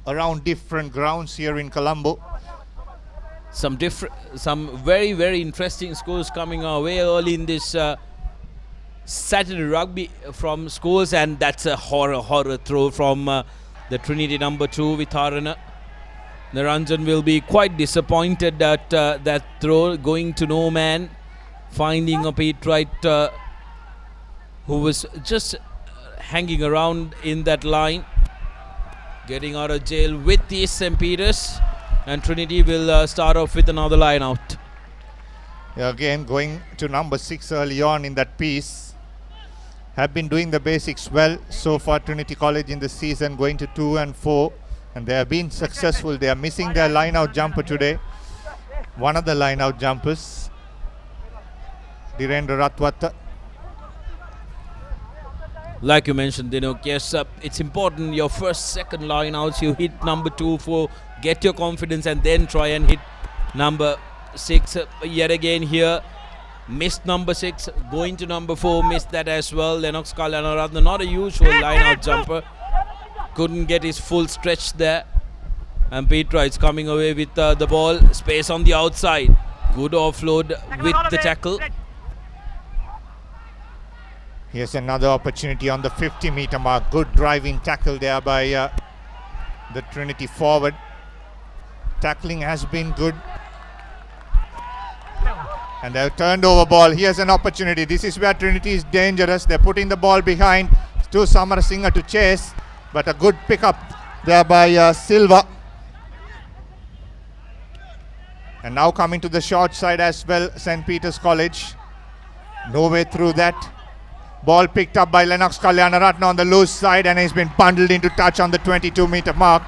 Speaker 1: around different grounds here in Colombo.
Speaker 11: Some very, very interesting scores coming our way early in this Saturday rugby from schools, and that's a horror throw from the Trinity number 2 Vitharana. Naranjan will be quite disappointed at that throw, going to no man, finding a Patriot who was just hanging around in that line, getting out of jail with the St. Peters, and Trinity will start off with another line out.
Speaker 1: Again, going to number 6 early on in that piece. Have been doing the basics well so far, Trinity College in the season, going to 2 and 4. And they have been successful. They are missing their line-out jumper today. One of the line-out jumpers, Dhirendra Ratwata.
Speaker 11: Like you mentioned, Dinok, yes, it's important your first, second line-outs, you hit number 2, 4, get your confidence and then try and hit number 6. Yet again here, missed number 6, going to number 4, missed that as well. Lennox Kalyanaratne, not a usual line-out jumper. Couldn't get his full stretch there. And Patriots coming away with the ball. Space on the outside. Good offload with the tackle.
Speaker 1: Here's another opportunity on the 50-meter mark. Good driving tackle there by the Trinity forward. Tackling has been good. And they've turned over ball. Here's an opportunity. This is where Trinity is dangerous. They're putting the ball behind to Samara Singer to chase. But a good pickup there by Silva. And now coming to the short side as well, St. Peter's College. No way through that. Ball picked up by Lennox Kalyanaratne on the loose side, and he's been bundled into touch on the 22-meter mark.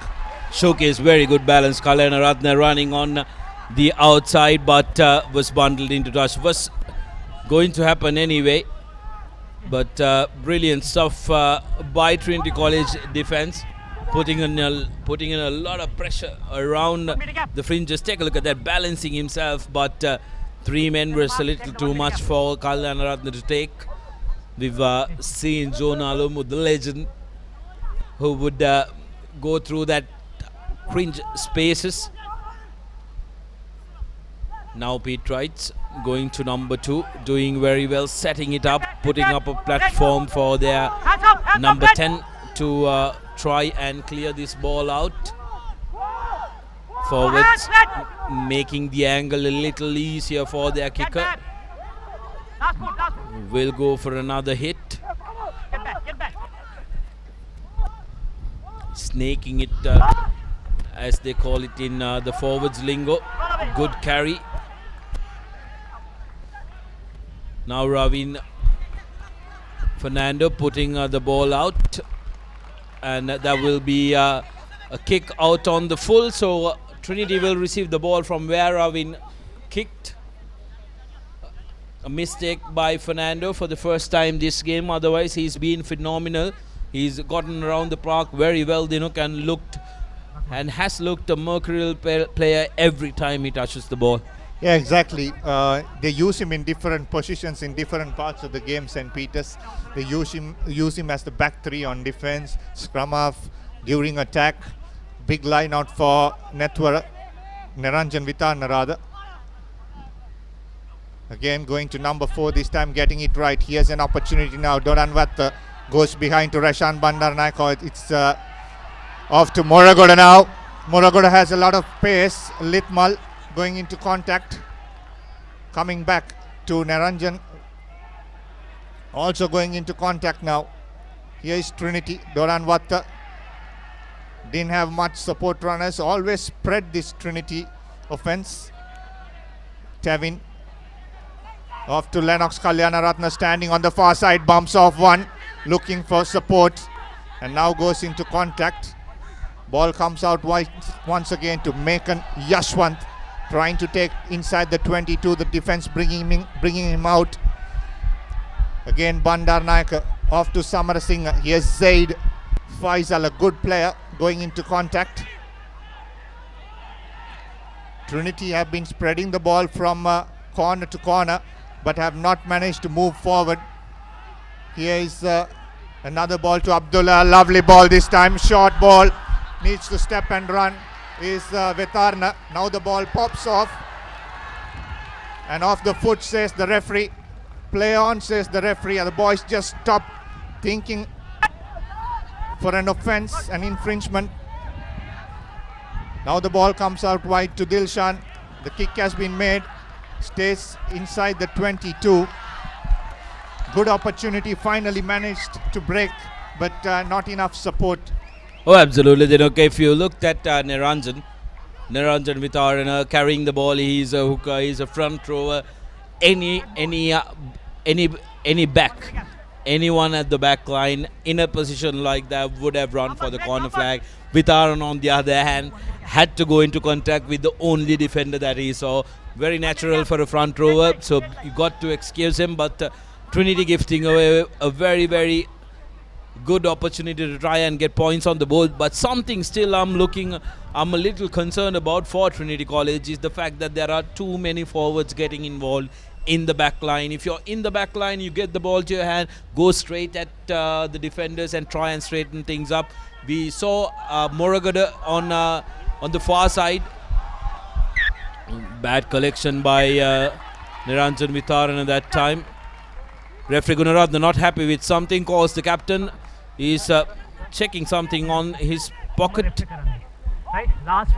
Speaker 11: Showcase very good balance. Kalyanaratne running on the outside, but was bundled into touch. Was going to happen anyway. But brilliant stuff by Trinity College defense, putting in a lot of pressure around the fringes. Take a look at that, balancing himself, but 3 men was a little too much for Kalyanaratne to take. We've seen Joe Nalumu, the legend, who would go through that fringe spaces. Now Patriots going to number 2, doing very well, setting it up, putting up a platform for their number 10 to try and clear this ball out. Forwards making the angle a little easier for their kicker. Will go for another hit. Snaking it, as they call it in the forwards lingo. Good carry. Now Ravin Fernando putting the ball out, and that will be a kick out on the full. So Trinity will receive the ball from where Ravin kicked. A mistake by Fernando for the first time this game. Otherwise, he's been phenomenal. He's gotten around the park very well, Dinuk, and has looked a mercurial player every time he touches the ball.
Speaker 1: Yeah, exactly. They use him in different positions in different parts of the game, St. Peter's. They use him as the back 3 on defense, scrum half, during attack, big line out for Naranjan Vitharana rather. Again going to number 4, this time getting it right. Here's an opportunity now. Doranwat goes behind to Rashan Bandarnaik. It's Off to Moragoda now. Moragoda has a lot of pace. Litmal going into contact. Coming back to Naranjan. Also going into contact now. Here is Trinity. Doran Vatta didn't have much support runners. Always spread this Trinity offense. Tevin. Off to Lennox Kalyanaratna standing on the far side. Bumps off one. Looking for support. And now goes into contact. Ball comes out wide once again to Mekan Yashwant. Trying to take inside the 22. The defense bringing him out. Again Bandar Naik off to Samarasinghe. Here's Zaid Faisal, a good player, going into contact. Trinity have been spreading the ball from corner to corner, but have not managed to move forward. Here is another ball to Abdullah. Lovely ball this time. Short ball. Needs to step and run. Is Vetarna. Now the ball pops off. And off the foot, says the referee. Play on, says the referee. And the boys just stop thinking for an offense, an infringement. Now the ball comes out wide to Dilshan. The kick has been made. Stays inside the 22. Good opportunity. Finally managed to break, but not enough support.
Speaker 11: Oh, absolutely. Then, okay, if you looked at Naranjan Vitarana carrying the ball, he's a hooker, he's a front rower. Any back, anyone at the back line in a position like that would have run for the corner flag. Vitaran, on the other hand, had to go into contact with the only defender that he saw. Very natural for a front rower, so you got to excuse him. But Trinity gifting away a very, very good opportunity to try and get points on the board. But something still I'm a little concerned about for Trinity College is the fact that there are too many forwards getting involved in the back line. If you're in the back line, you get the ball to your hand, go straight at the defenders and try and straighten things up. We saw Moragoda on the far side. Bad collection by Niranjan Vitaran at that time. Referee Gunaratna not happy with something, calls the captain. He's checking something on his pocket.
Speaker 12: Right, last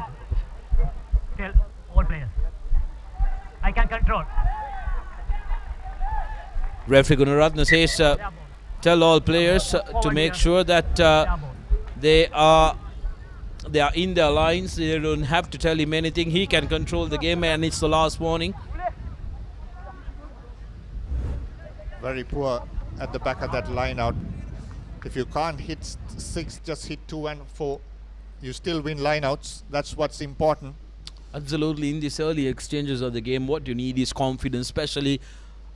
Speaker 12: tell all players. I can control.
Speaker 11: Referee Gunaratna says tell all players to make sure that they are in their lines. They don't have to tell him anything. He can control the game, and it's the last warning.
Speaker 1: Very poor at the back of that line out. If you can't hit 6, just hit 2 and 4. You still win lineouts. That's what's important.
Speaker 11: Absolutely. In these early exchanges of the game, what you need is confidence, especially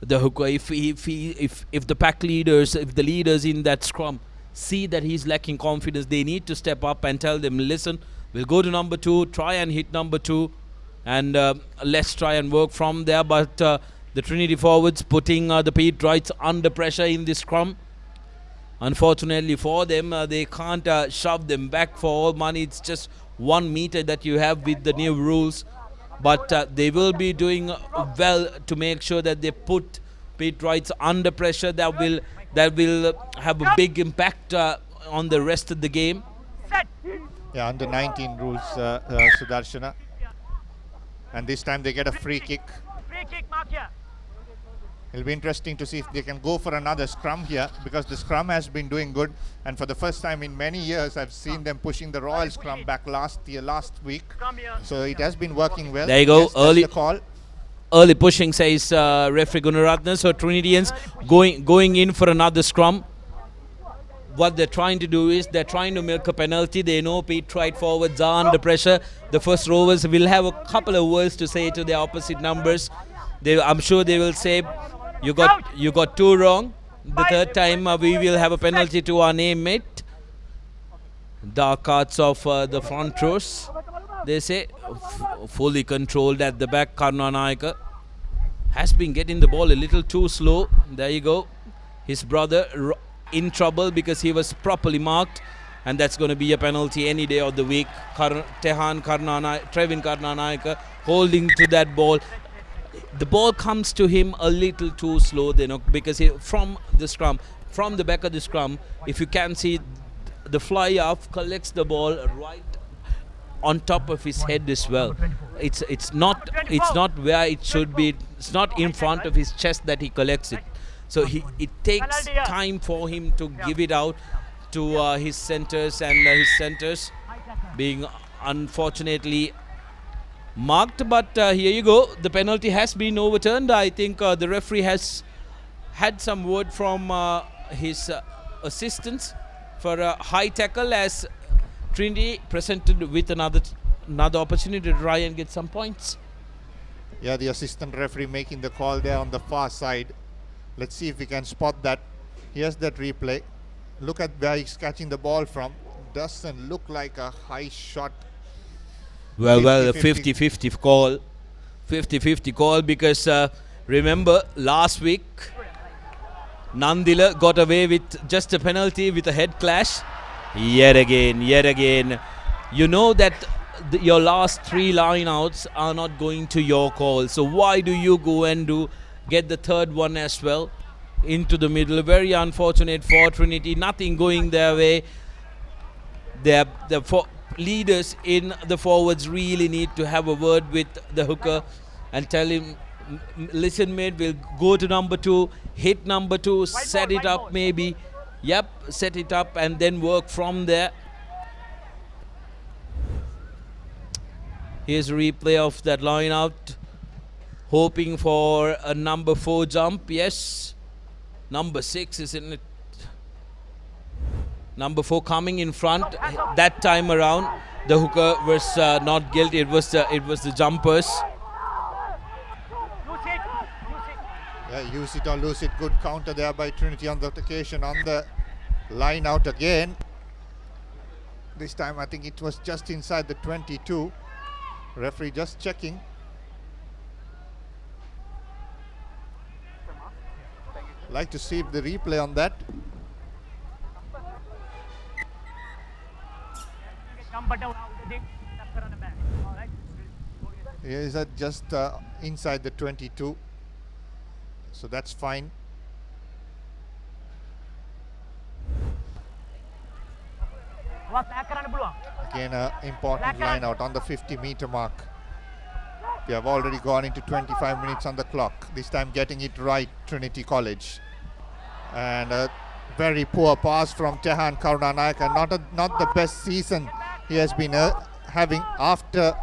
Speaker 11: the hooker. If the pack leaders, if the leaders in that scrum see that he's lacking confidence, they need to step up and tell them, listen, we'll go to number 2, try and hit number 2, and let's try and work from there. But the Trinity forwards putting the Pete Wrights under pressure in this scrum. Unfortunately for them, they can't shove them back for all money. It's just 1 meter that you have with the new rules. But they will be doing well to make sure that they put Pete Wrights under pressure. That will have a big impact on the rest of the game.
Speaker 1: Yeah, under 19 rules, Sudarshana. And this time they get a free kick.
Speaker 12: Free kick, mark here.
Speaker 1: It'll be interesting to see if they can go for another scrum here, because the scrum has been doing good, and for the first time in many years I've seen them pushing the Royal scrum back last week. So it has been working well.
Speaker 11: There you go.
Speaker 1: Yes,
Speaker 11: early pushing, says referee Gunaratna. So Trinitians going in for another scrum. What they're trying to do is they're trying to milk a penalty. They know Pete Wright forwards are under pressure. The first rovers will have a couple of words to say to their opposite numbers. I'm sure they will say, you got 2 wrong. The third time we will have a penalty to our name mate. Dark arts of the front rows. They say fully controlled at the back. Karnanayaka has been getting the ball a little too slow. There you go. His brother in trouble because he was properly marked, and that's going to be a penalty any day of the week. Trevin Karnanayaka holding to that ball. The ball comes to him a little too slow, because from the back of the scrum, if you can see the fly off collects the ball right on top of his head as well. It's not where it should be. It's not in front of his chest that he collects it. So it takes time for him to give it out to his centers, and his centers being unfortunately marked. But here you go. The penalty has been overturned. I think the referee has had some word from his assistants for a high tackle, as Trinity presented with another opportunity to try and get some points.
Speaker 1: Yeah, the assistant referee making the call there on the far side. Let's see if we can spot that. Here's that replay. Look at where he's catching the ball from. Doesn't look like a high shot.
Speaker 11: Well, a 50-50 call. 50-50 call, because remember last week Nandila got away with just a penalty with a head clash. Yet again. You know that your last 3 line-outs are not going to your call. So why do you go and get the third one as well into the middle? Very unfortunate for Trinity. Nothing going their way. The leaders in the forwards really need to have a word with the hooker and tell him, listen mate, we'll go to number 2, hit number 2, set it up maybe. Yep, set it up and then work from there. Here's a replay of that line out, hoping for a number 4 jump. Yes, number 6, isn't it? Number 4 coming in front. That time around, the hooker was not guilty. It was the jumpers.
Speaker 1: Yeah, use it or lose it. Good counter there by Trinity on that occasion, on the line out again. This time I think it was just inside the 22. Referee just checking. Like to see the replay on that. Yeah, is that just inside the 22? So that's fine. Again, an important line out on the 50-meter mark. We have already gone into 25 minutes on the clock. This time getting it right, Trinity College. And a very poor pass from Tehan Karunanayaka. Not the best season he has been having after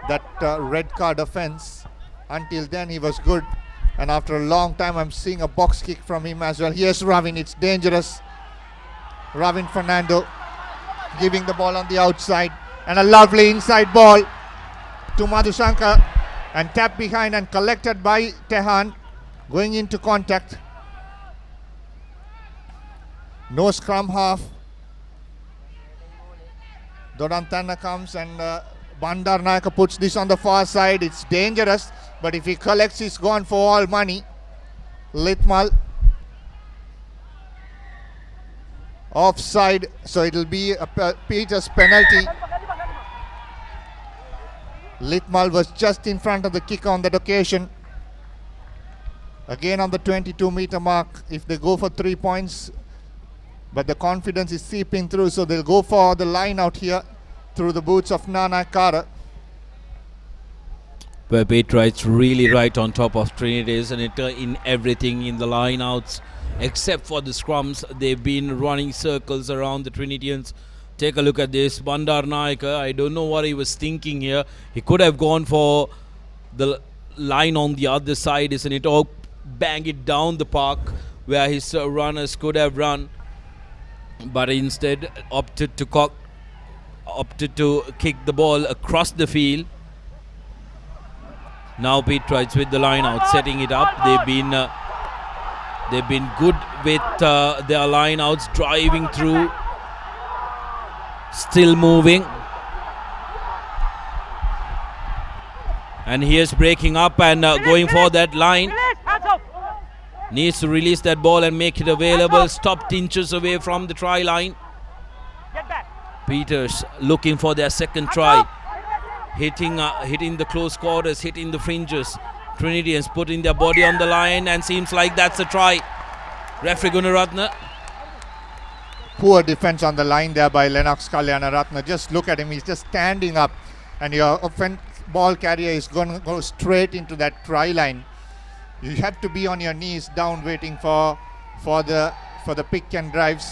Speaker 1: that red card offense. Until then he was good. And after a long time I'm seeing a box kick from him as well. Here's Ravin, it's dangerous. Ravin Fernando giving the ball on the outside. And a lovely inside ball to Madhushankar. And tapped behind and collected by Tehan. Going into contact. No scrum half. Dodantana comes and Bandar Nayaka puts this on the far side. It's dangerous, but if he collects, he's gone for all money. Litmal offside, so it'll be a Peter's penalty. Litmal was just in front of the kick on that occasion. Again on the 22-meter mark, if they go for 3 points, but the confidence is seeping through, so they'll go for the line out here through the boots of Nana Kara.
Speaker 11: But Petrite's really right on top of Trinity, isn't it? In everything, in the line outs, except for the scrums. They've been running circles around the Trinitians. Take a look at this. Bandar Nayaka, I don't know what he was thinking here. He could have gone for the line on the other side, isn't it? Or bang it down the park where his runners could have run. But instead opted to kick the ball across the field. Now Petrites with the line out, setting it up. They've been good with their line outs, driving through, still moving. And here's breaking up and going for that line. Needs to release that ball and make it available. Stopped inches away from the try line. Peters looking for their second try. Hitting the close quarters, hitting the fringes. Trinitians putting their body on the line, and seems like that's a try. Referee Gunaratna
Speaker 1: poor defense on the line there by Lennox Kalyanaratne. Just look at him, he's just standing up, and your ball carrier is going to go straight into that try line. You have to be on your knees down waiting for the pick and drives.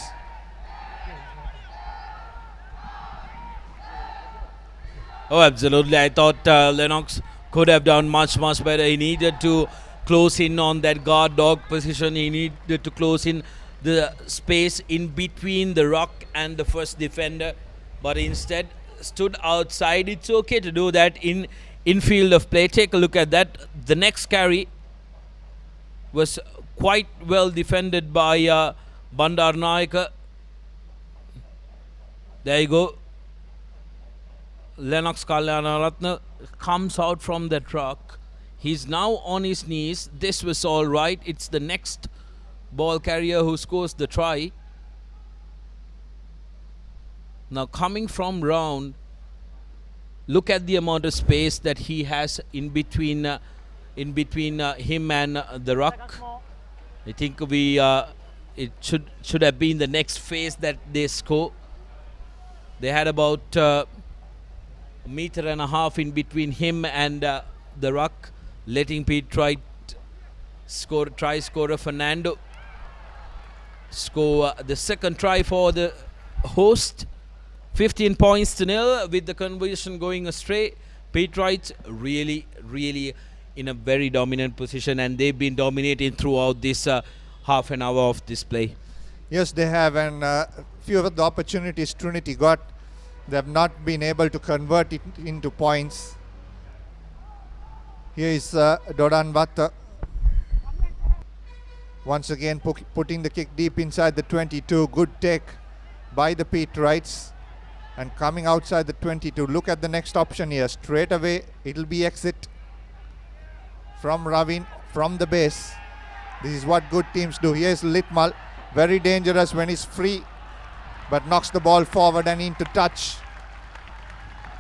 Speaker 11: Oh, absolutely. I thought Lennox could have done much better. He needed to close in on that guard dog position. He needed to close in the space in between the ruck and the first defender, but instead stood outside. It's okay to do that in field of play. Take a look at that. The next carry was quite well defended by Bandaranaike. There you go. Lennox Kalyanaratne comes out from the truck. He's now on his knees. This was all right. It's the next ball carrier who scores the try. Now coming from round, look at the amount of space that he has in between him and the ruck. I think it should have been the next phase that they score. They had about a meter and a half in between him and the ruck, letting Pete try scorer Fernando score the second try for the host. 15 points to nil with the conversion going astray. Pete Wright really in a very dominant position, and they've been dominating throughout this half an hour of this play.
Speaker 1: Yes, they have, and few of the opportunities Trinity got, they have not been able to convert it into points. Here is Dodan Vatta once again putting the kick deep inside the 22. Good take by the Pete Wrights, and coming outside the 22. Look at the next option here. Straight away it'll be exit from Ravin from the base. This is what good teams do. Here's Litmal, very dangerous when he's free, but knocks the ball forward and into touch.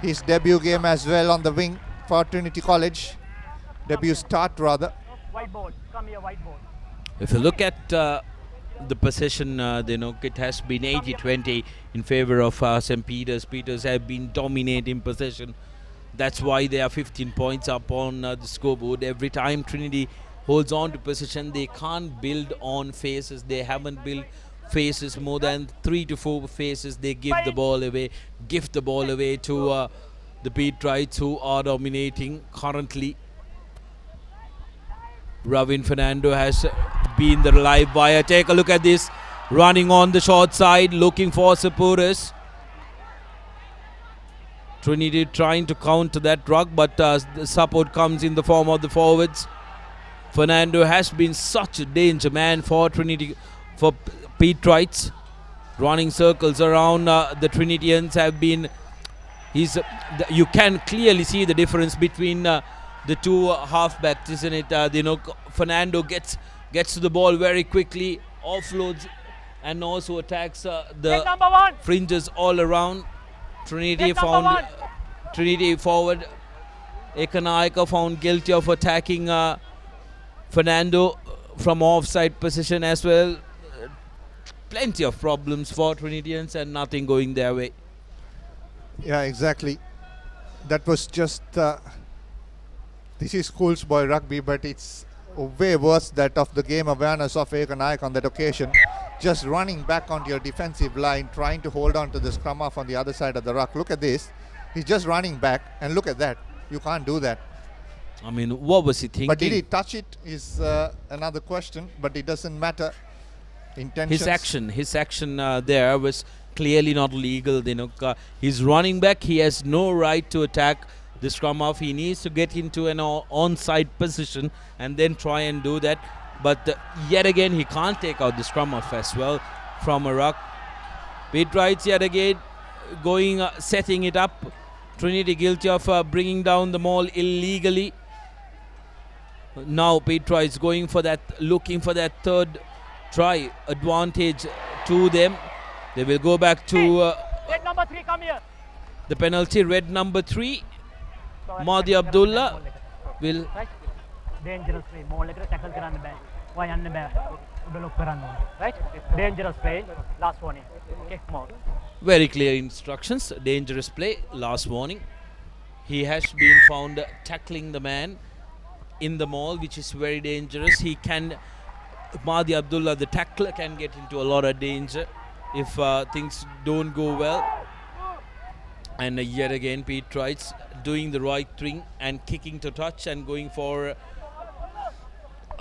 Speaker 1: His debut game as well on the wing for Trinity College. Debut start rather.
Speaker 12: Whiteboard, come here, whiteboard.
Speaker 11: If you look at the possession, it has been 80-20 in favor of St. Peter's. Peters have been dominating possession. That's why they are 15 points up on the scoreboard. Every time Trinity holds on to possession, they can't build on phases. They haven't built phases more than 3 to 4 phases. They give the ball away to the Pete Wrights, who are dominating currently. Ravin Fernando has been the live wire. Take a look at this, running on the short side, looking for supporters. Trinity trying to counter that ruck, but the support comes in the form of the forwards. Fernando has been such a danger man for Trinity, for Pete Wrights. Running circles around the Trinitians have been. You can clearly see the difference between the two halfbacks, isn't it? Fernando gets to the ball very quickly, offloads, and also attacks the fringes all around. Trinity forward Ekanaika found guilty of attacking Fernando from offside position as well. Plenty of problems for Trinitians and nothing going their way.
Speaker 1: Yeah, exactly. That was just this is schoolboy rugby, but it's way worse that of the game awareness of Ekanaik on that occasion. Just running back onto your defensive line, trying to hold on to the scrum half on the other side of the ruck. Look at this. He's just running back, and look at that. You can't do that.
Speaker 11: I mean, what was he thinking?
Speaker 1: But did he touch it is another question, but it doesn't matter. Intentions.
Speaker 11: His action there was clearly not legal. He's running back. He has no right to attack the scrum half. He needs to get into an onside position and then try and do that. But yet again, he can't take out the scrum half as well from a ruck. Pete Wrights yet again going, setting it up. Trinity guilty of bringing down the maul illegally. Now Pete Wrights going for that, looking for that third try advantage to them. They will go back to
Speaker 12: red number 3, come here.
Speaker 11: The penalty. Red number 3, Mahdi Abdullah will.
Speaker 12: Dangerous way. More like a tackle karane bad. Why anne bad? right? Dangerous play, last warning. Okay, come on.
Speaker 11: Very clear instructions. Dangerous play, last warning. He has been found tackling the man in the mall, which is very dangerous. Mahdi Abdullah, the tackler, can get into a lot of danger if things don't go well. And yet again, Pete Trites doing the right thing and kicking to touch and going for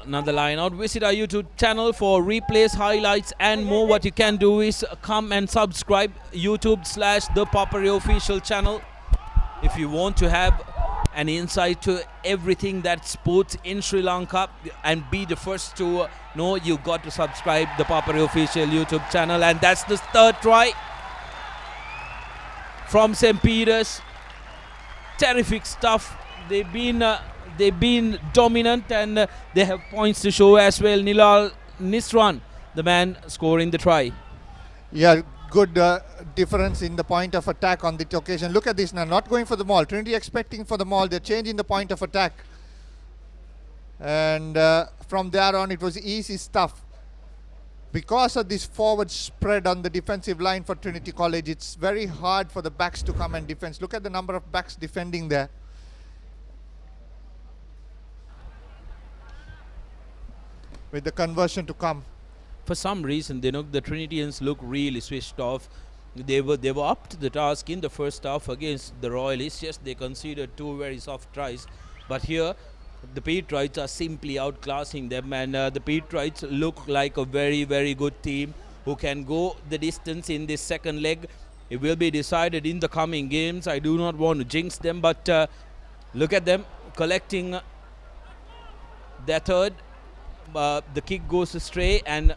Speaker 11: another line out. Visit our YouTube channel for replays, highlights and more. What you can do is come and subscribe YouTube/ThePapare official channel. If you want to have an insight to everything that's sports in Sri Lanka and be the first to know, you got to subscribe the Papare official YouTube channel. And that's the third try from St. Peter's. Terrific stuff. They've been dominant and they have points to show as well. Nilal Nisran, the man scoring the try.
Speaker 1: Yeah, good difference in the point of attack on the occasion. Look at this now, not going for the maul. Trinity expecting for the maul. They're changing the point of attack. And from there on, it was easy stuff. Because of this forward spread on the defensive line for Trinity College, it's very hard for the backs to come and defend. Look at the number of backs defending there. With the conversion to come.
Speaker 11: For some reason, the Trinitians look really switched off. They were up to the task in the first half against the Royalists. Yes, they conceded 2 very soft tries. But here, the Patriots are simply outclassing them. And the Patriots look like a very, very good team who can go the distance in this second leg. It will be decided in the coming games. I do not want to jinx them. But look at them collecting their third. The kick goes astray and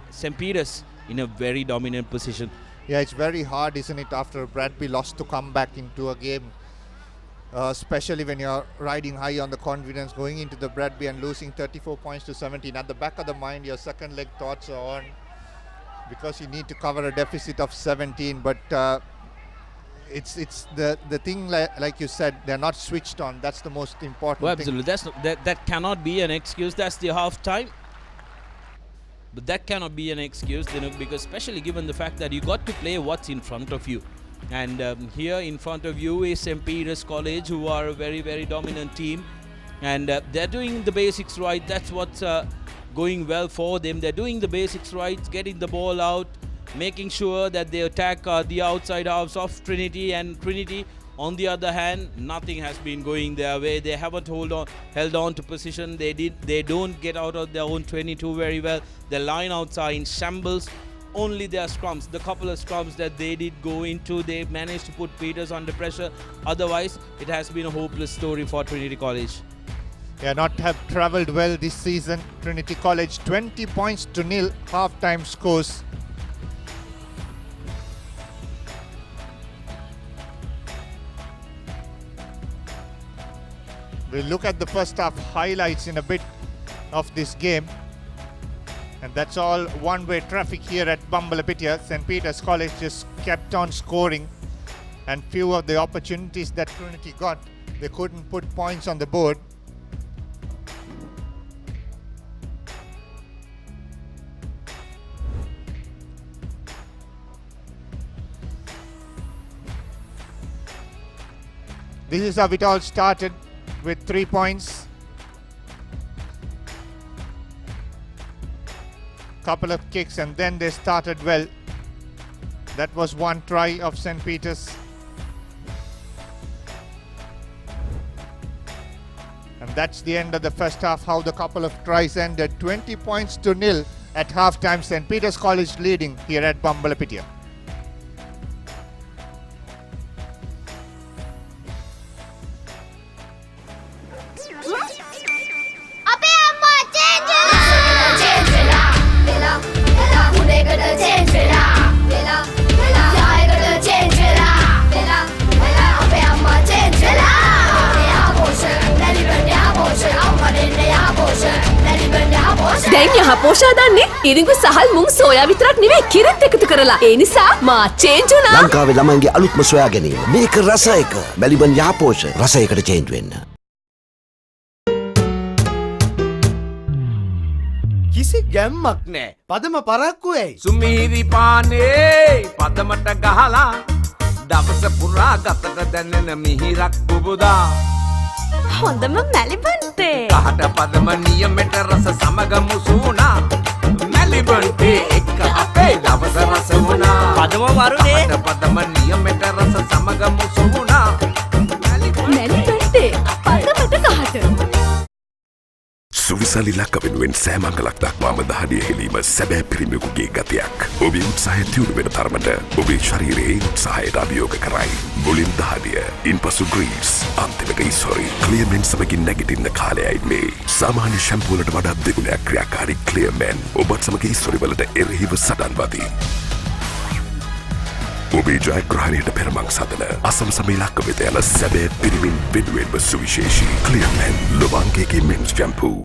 Speaker 11: St. Peter's in a very dominant position.
Speaker 1: Yeah, it's very hard, isn't it, after Bradby lost to come back into a game, especially when you're riding high on the confidence going into the Bradby and losing 34 points to 17. At the back of the mind, your second leg thoughts are on, because you need to cover a deficit of 17. But it's the thing, like you said, they're not switched on. That's the most important thing.
Speaker 11: Absolutely. That cannot be an excuse. That's the half time. But that cannot be an excuse, because especially given the fact that you got to play what's in front of you. And here in front of you is St. Peter's College, who are a very, very dominant team. And they're doing the basics right. That's what's going well for them. They're doing the basics right, getting the ball out, making sure that they attack the outside halves of Trinity. And Trinity, on the other hand, nothing has been going their way. They haven't held on to position. They don't get out of their own 22 very well. Their lineouts are in shambles. Only their scrums, the couple of scrums that they did go into, they managed to put Peters under pressure. Otherwise, it has been a hopeless story for Trinity College.
Speaker 1: Yeah, not have travelled well this season. Trinity College 20 points to nil, half-time scores. We'll look at the first half highlights in a bit of this game. And that's all one-way traffic here at Bambalapitiya. St. Peter's College just kept on scoring. And few of the opportunities that Trinity got, they couldn't put points on the board. This is how it all started, with 3 points. Couple of kicks, and then they started well. That was one try of St. Peter's. And that's the end of the first half, how the couple of tries ended. 20 points to nil at halftime. St. Peter's College leading here at Bambalapitiya.
Speaker 2: දැන් යහපෝෂා දන්නේ ඉරිඟු සහල් මුං soya විතරක් නෙවෙයි කිරිත් එකතු කරලා. ඒ නිසා මා change වුණා.
Speaker 3: ලංකාවේ ළමයින්ගේ අලුත්ම සොයා ගැනීම. මේක රස එක. මැලිබන් යහපෝෂ රසයකට චේන්ජ් වෙන්න.
Speaker 4: කිසි ගැම්මක් නෑ. පදම පරක්කු ඇයි?
Speaker 13: සුමීරි පානේ පදමට ගහලා දවස පුරා ගතට දැනෙන මිහිරක් පුබුදා.
Speaker 2: හොඳම මැලිබන්තේ.
Speaker 13: කහට පදම නියමෙට රස සමග මුසුණා. මැලිබන්තේ එක්ක අපේ දවස රස වුණා.
Speaker 11: පදම වරුනේ.
Speaker 13: කහට පදම නියමෙට රස සමග මුසුණා.
Speaker 2: මැලිබන්තේ පදමට කහට.
Speaker 7: සුවිසලි ලක්ක වෙනුවෙන් සෑමංගලක් දක්වාම දහඩිය හෙලීම සැබෑ පිරිමියෙකුගේ ගතියක්. ඔබේ උත්සාහය තියුණු වෙන තරමට ඔබේ ශරීරයේ උත්සාහයට අභියෝග කරයි. මුලින් දහඩිය, ඉන්පසු ග්‍රීස්, අන්තිමට ඉස්හොරි. ක්ලියර්මෙන් සමගින් නැගිටින්න කාලයයි මේ. සාමාන්‍ය ෂැම්පූ වලට වඩා දෙගුණයක් ක්‍රියාකාරී ක්ලියර්මෙන් ඔබත් සමග ඉස්හොරි වලට එරෙහිව සටන් වදී. ඔබේ ජයග්‍රහණයට පෙරමං සදන අසමසම ඉලක්ක වෙත යන සැබෑ පිරිමින් වෙනුවෙන්ම සුවිශේෂී ක්ලියර්මෙන් ලොබාංගේගේ මෙන්ස් ෂැම්පූ.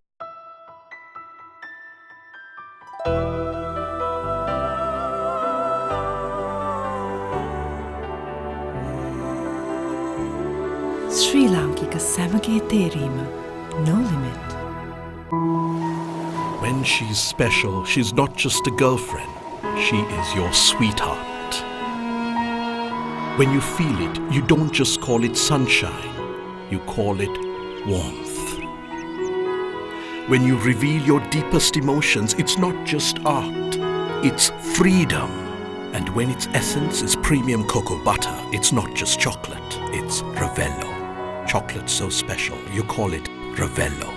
Speaker 8: ශ්‍රී ලාංකික සැමගේ තේරීම no limit.
Speaker 9: When she's special, she's not just a girlfriend. She is your sweetheart. When you feel it, you don't just call it sunshine. You call it warmth. When you reveal your deepest emotions, it's not just art. It's freedom. And when its essence is premium cocoa butter, it's not just chocolate. It's Ravello. Chocolate so special, you call it Ravello.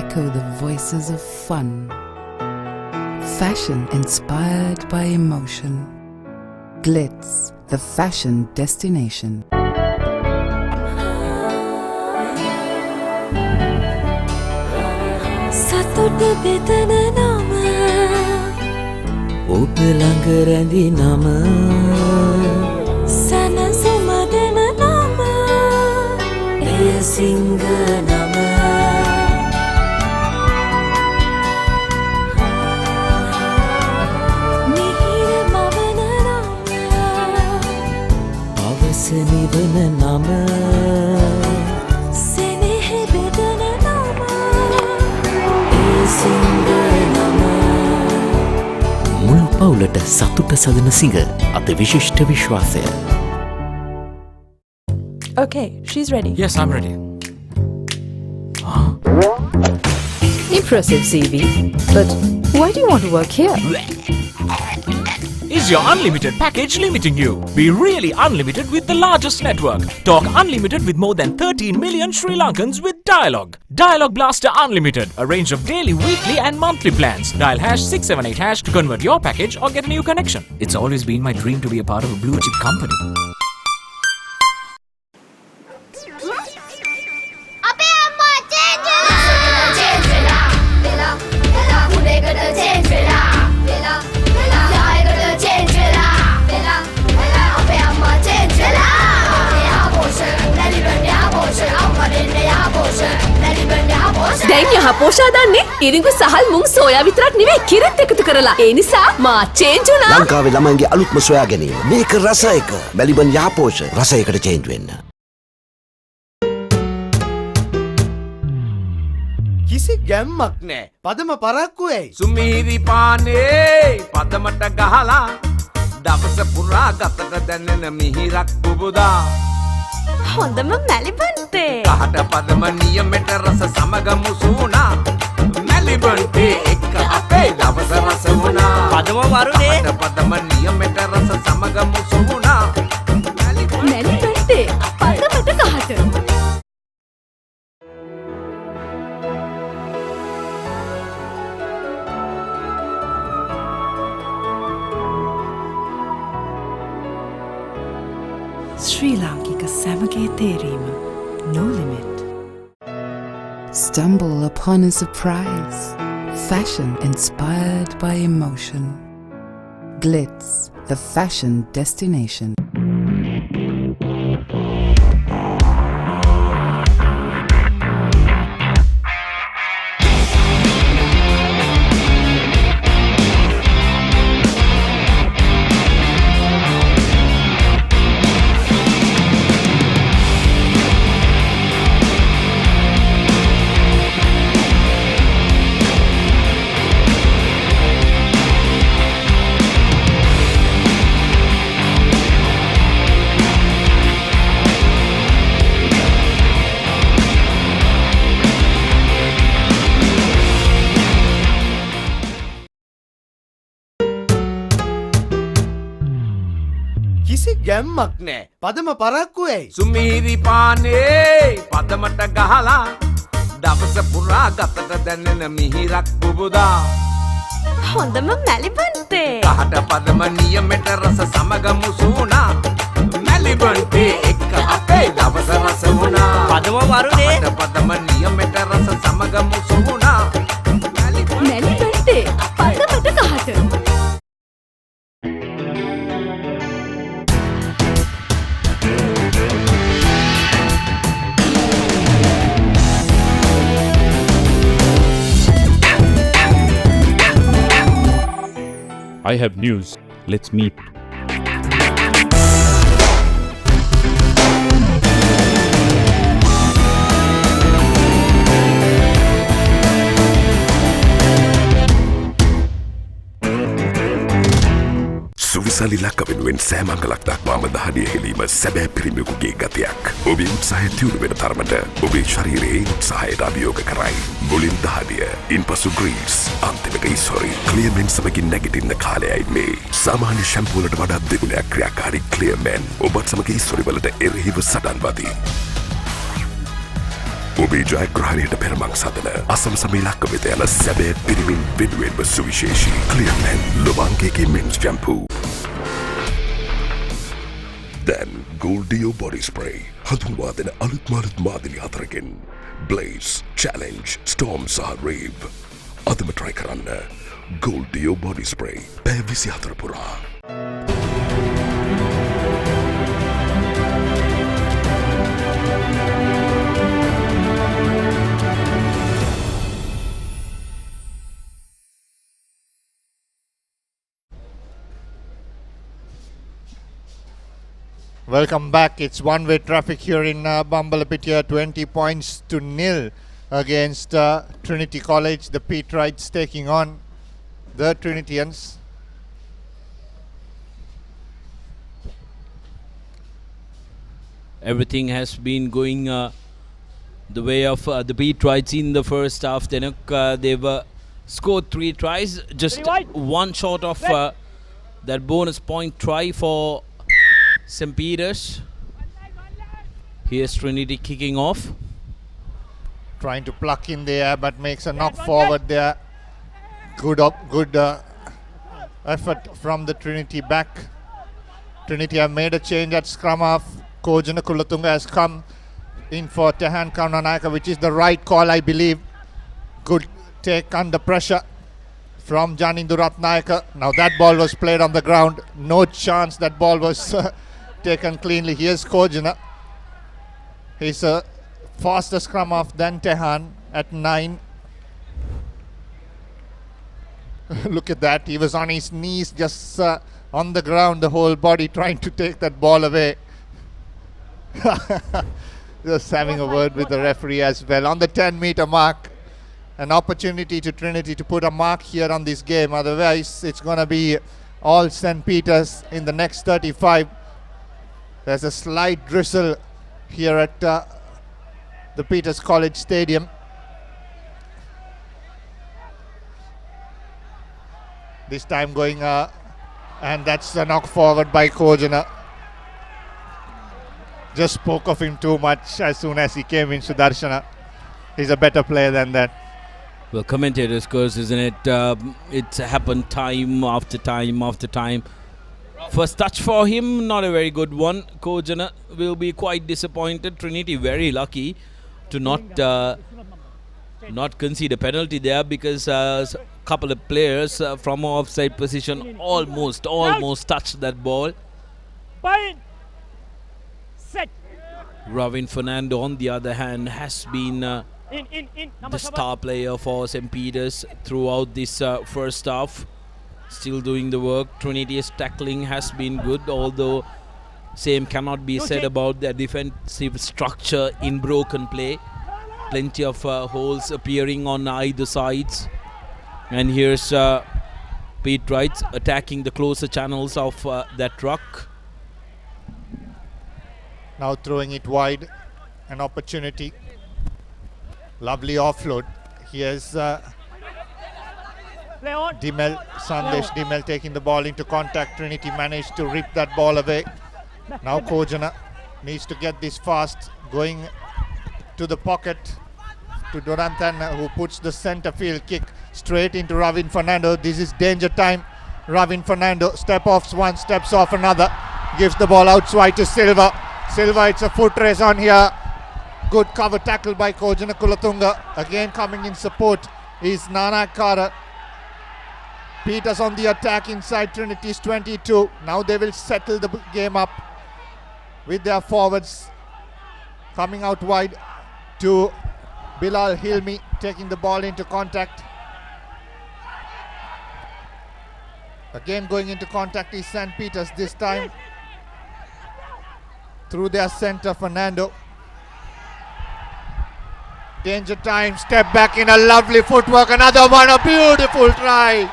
Speaker 8: Echo the voices of fun. Fashion inspired by emotion. Glitz, the fashion destination.
Speaker 2: සතුට බෙදන නම
Speaker 10: ඔබ ළඟ රැඳි නම
Speaker 2: සනසුම දෙන නම
Speaker 10: එය සිංහ නම
Speaker 2: මිහිර මවන නම
Speaker 10: පවස නිවන නම
Speaker 2: සෙනෙහ බෙදන නම
Speaker 10: එය සිංහ නම මුළු පවුලට සතුට සදන සිංහ අත විශිෂ්ට විශ්වාසය.
Speaker 8: Okay, she's ready.
Speaker 5: Yes, I'm ready.
Speaker 8: Impressive CV. But why do you want to work here?
Speaker 5: Is your unlimited package limiting you? Be really unlimited with the largest network. Talk unlimited with more than 13 million Sri Lankans with Dialog. Dialog Blaster Unlimited, a range of daily, weekly and monthly plans. Dial #678# to convert your package or get a new connection. It's always been my dream to be a part of a blue chip company.
Speaker 2: දැන් යහපෝෂා දන්නේ ඉරිඟු සහල් මුං soya විතරක් නෙවෙයි කිරිත් එකතු කරලා. ඒ නිසා මා change වුණා.
Speaker 3: ලංකාවේ ළමයින්ගේ අලුත්ම සොයා ගැනීම. මේක රස එක. මැලිබන් යහපෝෂ රසයකට චේන්ජ් වෙන්න.
Speaker 4: කිසි ගැම්මක් නෑ. පදම පරක්කු ඇයි?
Speaker 13: සුමීරි පානේ පදමට ගහලා දවස පුරා ගතට දැනෙන මිහිරක් පුබුදා.
Speaker 2: හොඳම මැලිබන්තේ.
Speaker 13: කහට පදම නියමෙට රස සමග මුසුණා. මැලිබන්තේ එක්ක අපේ දවස රස වුණා.
Speaker 11: පදම වරුනේ.
Speaker 13: කහට පදම නියමෙට රස සමග මුසුණා.
Speaker 2: මැලිබන්තේ පදමට කහට.
Speaker 8: ශ්‍රී ලාංකික සැමගේ තේරීම no limit. Stumble upon a surprise. Fashion inspired by emotion. Glitz, the fashion destination.
Speaker 4: කිසි ගැම්මක් නෑ. පදම පරක්කු ඇයි?
Speaker 13: සුමීරි පානේ පදමට ගහලා දවස පුරා ගතට දැනෙන මිහිරක් බුබුදා.
Speaker 2: හොඳම මැලිබන්තේ.
Speaker 13: කහට පදම නියමෙට රස සමග මුසුණා. මැලිබන්තේ එක්ක අපේ දවස රස වුණා.
Speaker 12: පදම වරුනේ.
Speaker 13: කහට පදම නියමෙට රස සමග මුසුණා.
Speaker 2: මැලිබන්තේ පදමට කහට.
Speaker 6: I have news. Let's meet.
Speaker 7: සුවිසලි ලක්ක වෙනුවෙන් සෑමංගලක් දක්වාම දහඩිය හෙලීම සැබෑ පිරිමියෙකුගේ ගතියක්. ඔබේ උත්සාහය තියුණු වෙන තරමට ඔබේ ශරීරයේ උත්සාහයට අභියෝග කරයි. මුලින් දහඩිය, ඉන්පසු ග්‍රීස්, අන්තිමට ඉස්හොරි. ක්ලියර්මෙන් සමගින් නැගිටින්න කාලයයි මේ. සාමාන්‍ය ෂැම්පූ වලට වඩා දෙගුණයක් ක්‍රියාකාරී ක්ලියර්මෙන් ඔබත් සමග ඉස්හොරි වලට එරෙහිව සටන් වදී. ඔබේ ජයග්‍රහණයට පෙරමං සදන අසමසම ඉලක්ක වෙත යන සැබෑ පිරිමින් වෙනුවෙන්ම සුවිශේෂී ක්ලියර්මෙන් ලොබාංගේගේ මෙන්ස් ෂැම්පූ. දැන් Gold Dio body spray හඳුන්වා දෙන අලුත් මාදිලි හතරකින් Blaze, Challenge, Storm සහ Rave. අදම try කරන්න Gold Dio body spray පැය 24 පුරා.
Speaker 1: Welcome back. It's one-way traffic here in Bambalapitiya. 20 points to nil against Trinity College. The Peterites taking on the Trinitians.
Speaker 11: Everything has been going the way of the Peterites in the first half. Then they've scored 3 tries, just one short of that bonus point try for St. Peter's. Here's Trinity kicking off.
Speaker 1: Trying to pluck in the air, but makes a knock forward there. Good effort from the Trinity back. Trinity have made a change at scrum half. Kojana Kulatunga has come in for Tehan Kaunanayaka, which is the right call, I believe. Good take under pressure from Janindu Ratnayaka. Now that ball was played on the ground. No chance that ball was taken cleanly. Here's Kojana. He's a faster scrum half than Tehan at 9. Look at that. He was on his knees, just on the ground, the whole body trying to take that ball away. Just having a word with the referee as well. On the 10-meter mark, an opportunity to Trinity to put a mark here on this game. Otherwise, it's going to be all St. Peter's in the next 35. There's a slight drizzle here at the Peters College Stadium. This time going, and that's a knock forward by Kojana. Just spoke of him too much as soon as he came in, Sudarshana. He's a better player than that.
Speaker 11: Well, commentators' curse, isn't it? It's happened time after time after time. First touch for him, not a very good one. Kojana will be quite disappointed. Trinity very lucky to not concede a penalty there, because a couple of players from offside position almost touched that ball.
Speaker 12: Set.
Speaker 11: Ravin Fernando, on the other hand, has been the star player for St. Peter's throughout this first half. Still doing the work. Trinity's tackling has been good, although same cannot be said about their defensive structure in broken play. Plenty of holes appearing on either sides. And here's Pete Wright attacking the closer channels of that ruck.
Speaker 1: Now throwing it wide, an opportunity. Lovely offload. Here's Dimel, Sandesh Dimel taking the ball into contact. Trinity managed to rip that ball away. Now Kojana needs to get this fast, going to the pocket to Duranthan, who puts the center field kick straight into Ravin Fernando. This is danger time. Ravin Fernando step off one, steps off another, gives the ball out wide to Silva. Silva, it's a foot race on here. Good cover tackle by Kojana Kulatunga. Again coming in support is Nana Kara. Peters on the attack inside Trinity's 22. Now they will settle the game up with their forwards coming out wide to Bilal Hilmi, taking the ball into contact. Again going into contact is St. Peters, this time through their center Fernando. Danger time, step back in, a lovely footwork, another one, a beautiful try.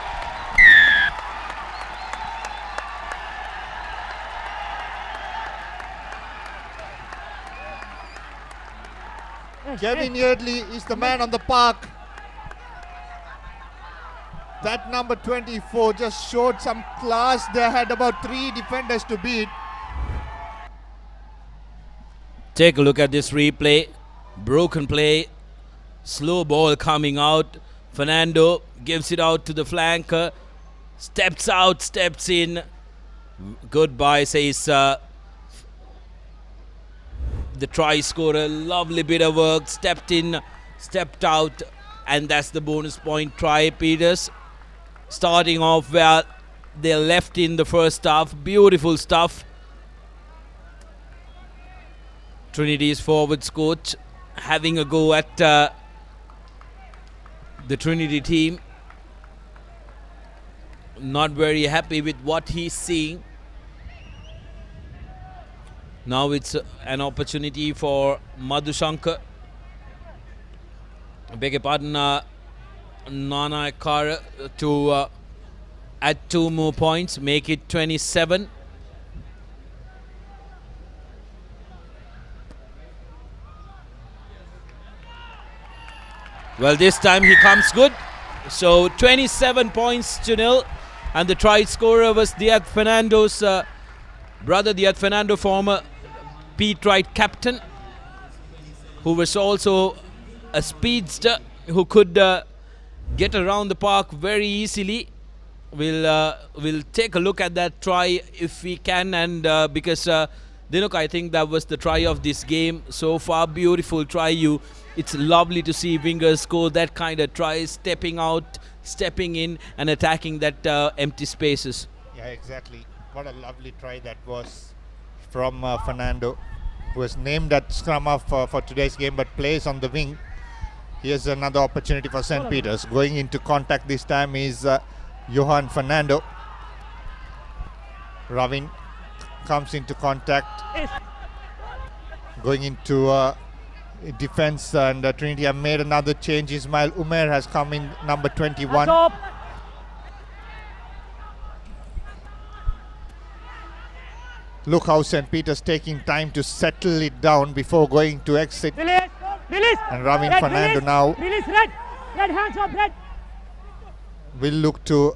Speaker 1: Kevin Yardley is the man on the park. That number 24 just showed some class. They had about 3 defenders to beat.
Speaker 11: Take a look at this replay. Broken play. Slow ball coming out. Fernando gives it out to the flanker. Steps out, steps in. Goodbye, says the try scorer. Lovely bit of work. Stepped in, stepped out. And that's the bonus point try. Peters starting off where they left in the first half. Beautiful stuff. Trinity's forwards coach having a go at the Trinity team. Not very happy with what he's seeing. Now it's an opportunity for Madhushankar. I beg your pardon, Nana Kara to add 2 more points, make it 27. Well, this time he comes good. So 27 points to nil. And the try scorer was Diat Fernando's brother, Diat Fernando, former Pete Wright captain, who was also a speedster who could get around the park very easily. We'll take a look at that try if we can, and because Dinuk, I think that was the try of this game so far. Beautiful try. It's lovely to see wingers score that kind of try, stepping out, stepping in and attacking that empty spaces.
Speaker 1: Yeah, exactly. What a lovely try that was from Fernando, who was named at scrum half for today's game but plays on the wing. Here's another opportunity for St. Peters. Going into contact this time is Johan Fernando. Ravin comes into contact. Going into defense, and Trinity have made another change. Ismail Umer has come in, number 21. Look how St. Peter's taking time to settle it down before going to exit. And Ravin Fernando now
Speaker 12: Red hands up, red.
Speaker 1: will look to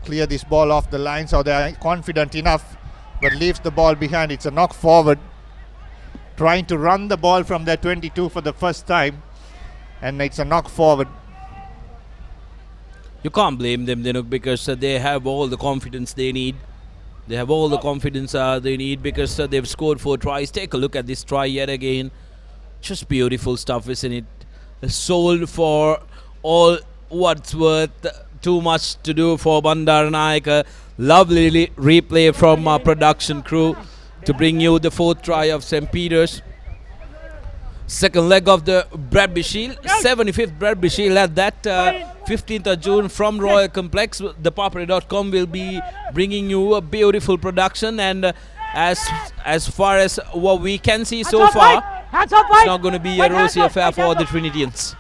Speaker 1: clear this ball off the line, so they are confident enough, but leaves the ball behind. It's a knock forward, trying to run the ball from their 22 for the first time, and it's a knock forward.
Speaker 11: You can't blame them, Dinuk, because they have all the confidence they need. They have all the confidence they need because they've scored 4 tries. Take a look at this try yet again. Just beautiful stuff, isn't it? Sold for all what's worth. Too much to do for Bandaranaike. Lovely replay from our production crew to bring you the 4th try of St. Peters. Second leg of the Bradby Shield. 75th Bradby Shield at that. 15th of June from Royal Complex. ThePapare.com will be bringing you a beautiful production, and as far as what we can see so far, it's not going to be a rosy affair for the Trinitians.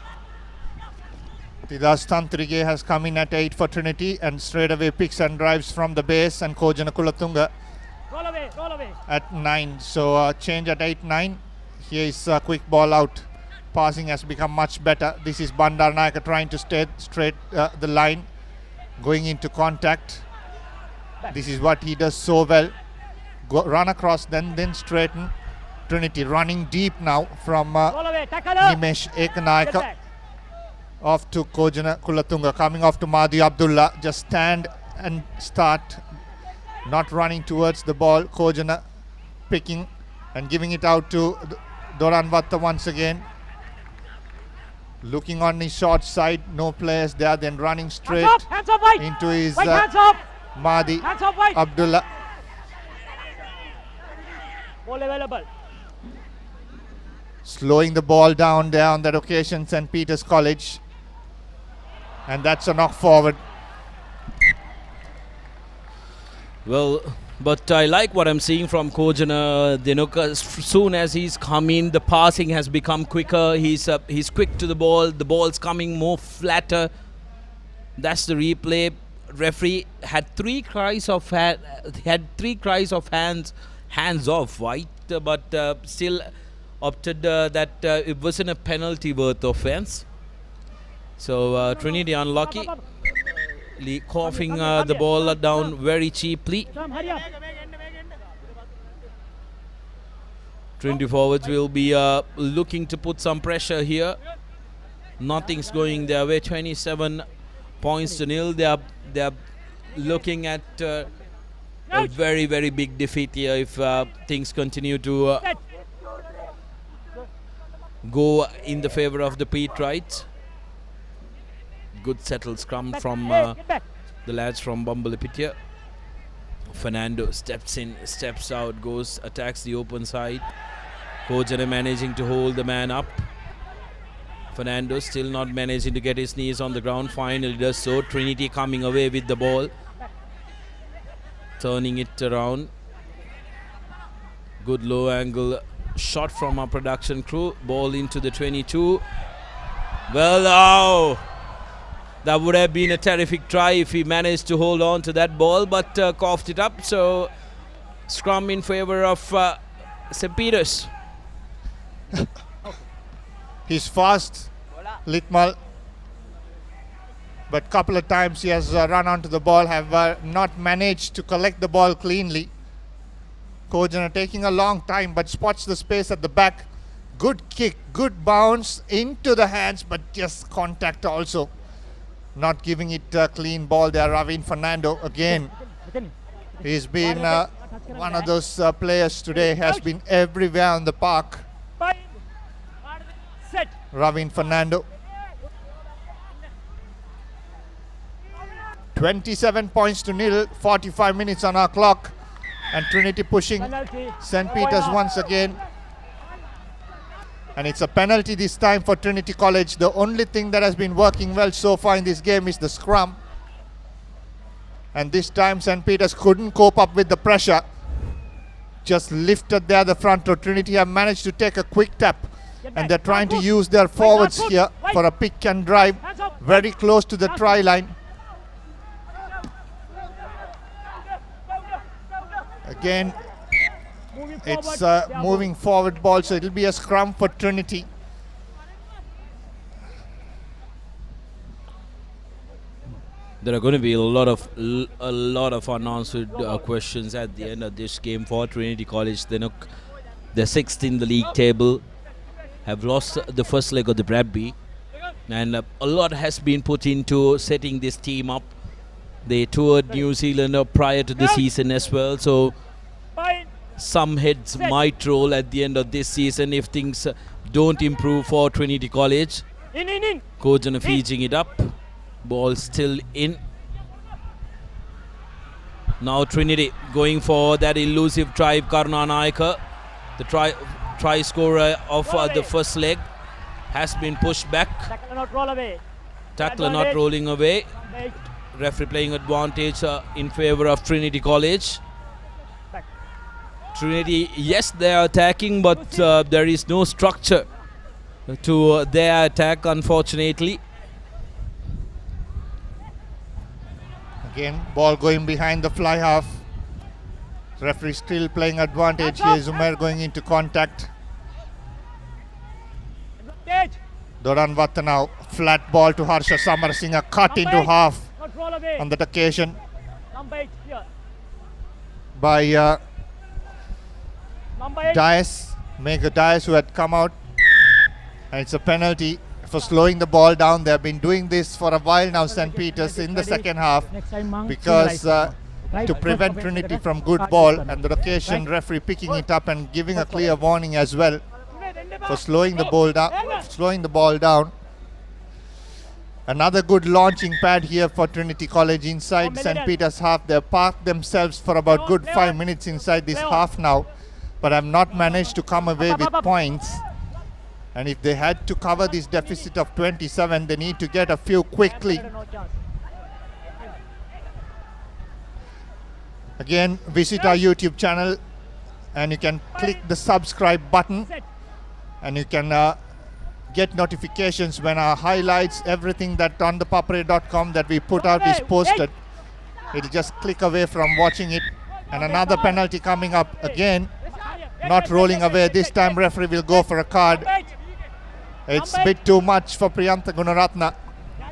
Speaker 1: Tidas Tantrige has come in at 8 for Trinity, and straight away picks and drives from the base, and Kojana Kulatunga at 9. So change at 8-9. Here is a quick ball out. Passing has become much better. This is Bandaranaike trying to stay straight the line, going into contact. This is what he does so well. run across, then straighten. Trinity running deep now from
Speaker 12: Roll away, tackle.
Speaker 1: Nimesh Ekanayaka. Off to Kojana Kulatunga, coming off to Mahdi Abdullah. Just stand and start, not running towards the ball. Kojana picking and giving it out to Doran Vatta once again. Looking on his short side, no players there, then running straight
Speaker 12: hands up, White.
Speaker 1: into his
Speaker 12: White, hands up.
Speaker 1: Mahdi
Speaker 12: Hands up, White.
Speaker 1: Abdullah.
Speaker 12: Ball available.
Speaker 1: Slowing the ball down there on that occasion, St. Peter's College. And that's a knock forward.
Speaker 11: Well, but I like what I'm seeing from Kojana. As soon as he's come in, the passing has become quicker. He's quick to the ball. The ball's coming more flatter. That's the replay. Referee had three cries of hands off, White, but still opted that it wasn't a penalty worth offense. So Trinity unlucky, coughing the ball down very cheaply. Trinity forwards will be looking to put some pressure here. Nothing's going their way. 27 points to nil. They are looking at a very, very big defeat here if things continue to go in the favor of the Pete Wrights. Good settled scrum from the lads from Bumbalipitya. Fernando steps in, steps out, goes, attacks the open side. Kojana managing to hold the man up. Fernando still not managing to get his knees on the ground. Finally does so. Trinity coming away with the ball. Turning it around. Good low angle shot from our production crew. Ball into the 22. Well, oh, that would have been a terrific try if he managed to hold on to that ball, but coughed it up. So scrum in favor of St. Peter's.
Speaker 1: He's fast, Litmal, but couple of times he has run onto the ball, have not managed to collect the ball cleanly. Kojana taking a long time, but spots the space at the back. Good kick, good bounce into the hands, but just contact also. Not giving it a clean ball there. Ravin Fernando again. He's been one of those players today, has been everywhere on the park. Ravin Fernando. 27 points to nil, 45 minutes on our clock. And Trinity pushing St. Peter's once again. And it's a penalty this time for Trinity College. The only thing that has been working well so far in this game is the scrum. And this time St. Peter's couldn't cope up with the pressure. Just lifted there the front row. Trinity have managed to take a quick tap. And they're trying to use their forwards here for a pick and drive. Very close to the try line. Again, it's a moving forward ball, so it'll be a scrum for Trinity.
Speaker 11: There are going to be a lot of unanswered questions at the end of this game for Trinity College. They're sixth in the league table, have lost the first leg of the Bradby, and a lot has been put into setting this team up. They toured New Zealand prior to the season as well, so some heads might roll at the end of this season if things don't improve for Trinity College. Kojana feeding it up. Ball still in. Now Trinity going for that elusive drive. Karuna Naika, the try scorer of the first leg, has been pushed back. Tackler not rolling away. Referee playing advantage in favor of Trinity College. Trinity, yes, they are attacking, but there is no structure to their attack, unfortunately.
Speaker 1: Again, ball going behind the fly half. Referee still playing advantage here. Zumair going into contact. Doran Vatta now. Flat ball to Harsha Samarasinghe, cut into half on that occasion by Mega Dias, who had come out, and it's a penalty for slowing the ball down. They have been doing this for a while now, St. Peter's, in the second half, because to prevent Trinity from good ball, and the occasion referee picking it up and giving a clear warning as well for slowing the ball down. Another good launching pad here for Trinity College inside St. Peter's half. They've parked themselves for about good 5 minutes inside this half now, but have not managed to come away with points. And if they had to cover this deficit of 27, they need to get a few quickly. Again, visit our YouTube channel and you can click the subscribe button, and you can get notifications when our highlights, everything that on ThePapare.com that we put out is posted. It'll just click away from watching it. And another penalty coming up again, not rolling away. This time referee will go for a card. It's a bit too much for Priyantha Gunaratna.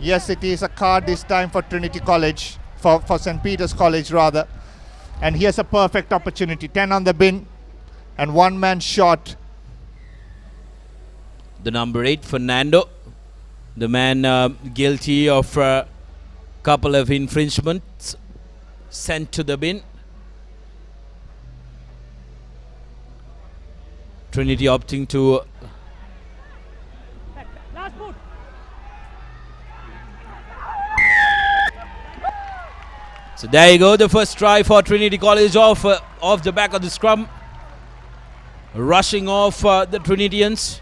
Speaker 1: Yes, it is a card this time for Trinity College, for St. Peter's College rather. And here's a perfect opportunity. 10 on the bin and one man shot.
Speaker 11: The number 8, Fernando, the man guilty of a couple of infringements, sent to the bin. Trinity opting to so there you go, the first try for Trinity College off the back of the scrum, rushing off the Trinitians.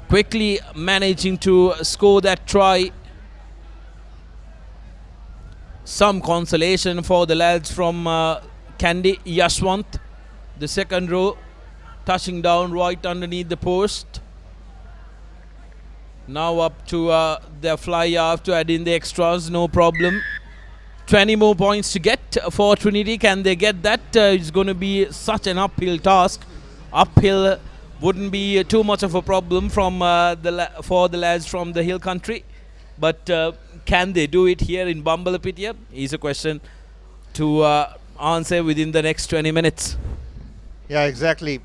Speaker 11: Quickly managing to score that try. Some consolation for the lads from Kandy Yashwant, the second row, touching down right underneath the post. Now up to their fly half to add in the extras, no problem. 20 more points to get for Trinity. Can they get that? It's going to be such an uphill task. Uphill wouldn't be too much of a problem from for the lads from the hill country, but can they do it here in Bambalapitiya is a question to answer within the next 20 minutes.
Speaker 1: Yeah, exactly.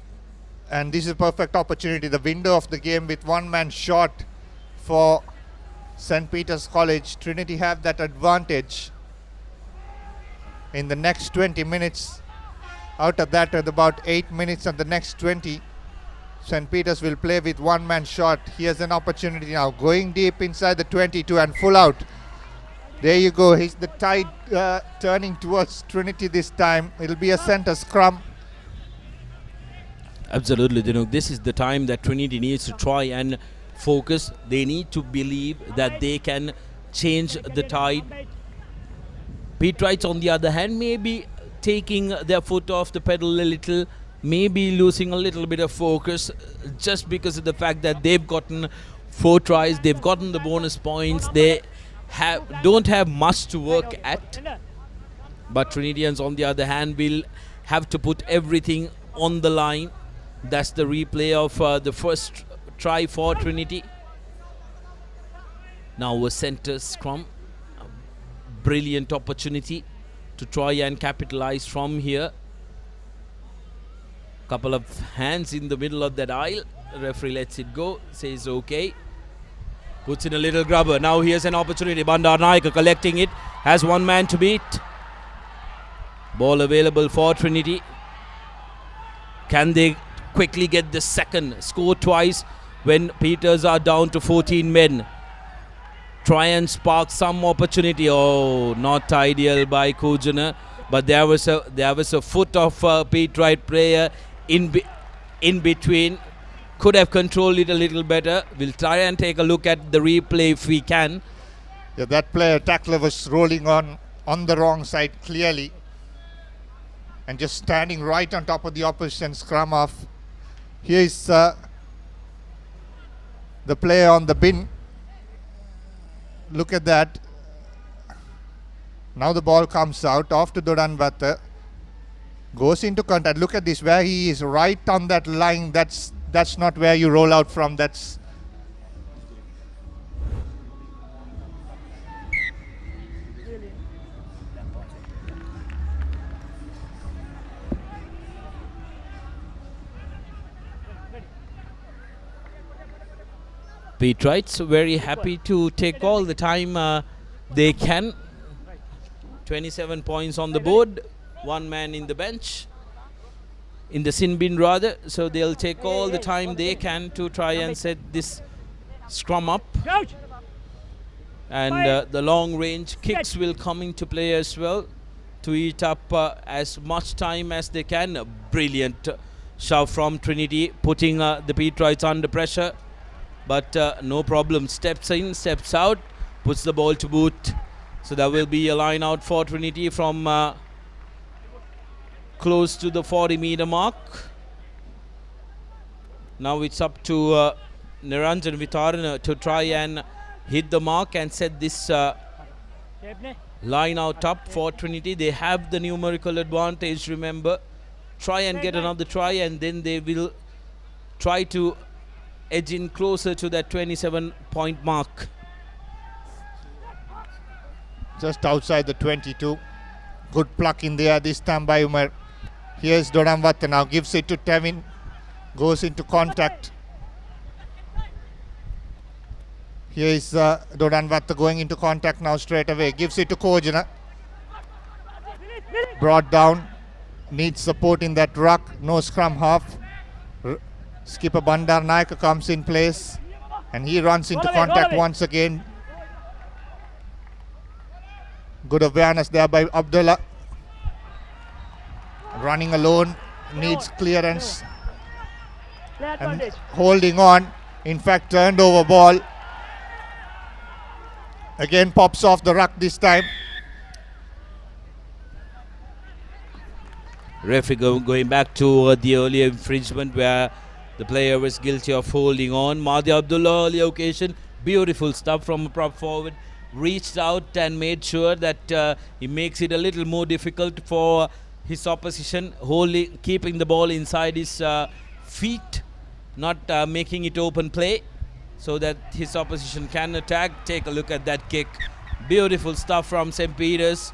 Speaker 1: And this is a perfect opportunity, the window of the game with one man shot for St. Peter's College. Trinity have that advantage in the next 20 minutes. Out of that, at about 8 minutes of the next 20, St. Peter's will play with one man shot. Here's an opportunity now, going deep inside the 22 and full out. There you go. He's the tide turning towards Trinity this time. It'll be a center scrum.
Speaker 11: Absolutely, Dinuk. This is the time that Trinity needs to try and focus. They need to believe that they can change the tide. Petrites, on the other hand, may be taking their foot off the pedal a little, maybe losing a little bit of focus just because of the fact that they've gotten 4 tries, they've gotten the bonus points, they don't have much to work at. But Trinitians, on the other hand, will have to put everything on the line. That's the replay of the first try for Trinity. Now a center scrum, a brilliant opportunity to try and capitalize from here. Couple of hands in the middle of that aisle. Referee lets it go, says okay. Puts in a little grubber. Now here's an opportunity. Bandar Naika collecting it. Has one man to beat. Ball available for Trinity. Can they quickly get the second? Score twice when Peters are down to 14 men. Try and spark some opportunity. Oh, not ideal by Kujana. But there was a foot of Petrite player in between. Could have controlled it a little better. We'll try and take a look at the replay if we can.
Speaker 1: Yeah, that player tackler was rolling on the wrong side clearly, and just standing right on top of the opposition scrum half. Here is the player on the bin. Look at that. Now the ball comes out off to Dodanvata. Goes into contact. Look at this, where he is right on that line. That's not where you roll out from. That's
Speaker 11: Petrites very happy to take all the time they can. 27 points on the board, one man in the bench, in the sin bin rather, so they'll take all the time they can to try and set this scrum up. And the long range kicks will come into play as well to eat up as much time as they can. A brilliant shove from Trinity, putting the Petrites under pressure, but no problem. Steps in, steps out, puts the ball to boot. So there will be a line out for Trinity from close to the 40-meter mark. Now it's up to Niranjan Vitarana to try and hit the mark and set this line out up for Trinity. They have the numerical advantage, remember. Try and get another try, and then they will try to edge in closer to that 27-point mark.
Speaker 1: Just outside the 22. Good pluck in there this time by Umar. Here's Dodanvatta now, gives it to Tevin. Goes into contact. Here is Dodanvatta going into contact now straight away. Gives it to Kojana. Brought down. Needs support in that ruck. No scrum half. Skipper Bandar Naika comes in place. And he runs into contact once again. Good awareness there by Abdullah. Running alone, needs clearance. And holding on. In fact, turned over ball. Again pops off the ruck this time.
Speaker 11: Referee going back to the earlier infringement where the player was guilty of holding on. Madhi Abdullah, earlier occasion, beautiful stuff from a prop forward. Reached out and made sure that he makes it a little more difficult for his opposition, keeping the ball inside his feet, not making it open play so that his opposition can attack. Take a look at that kick. Beautiful stuff from St. Peter's,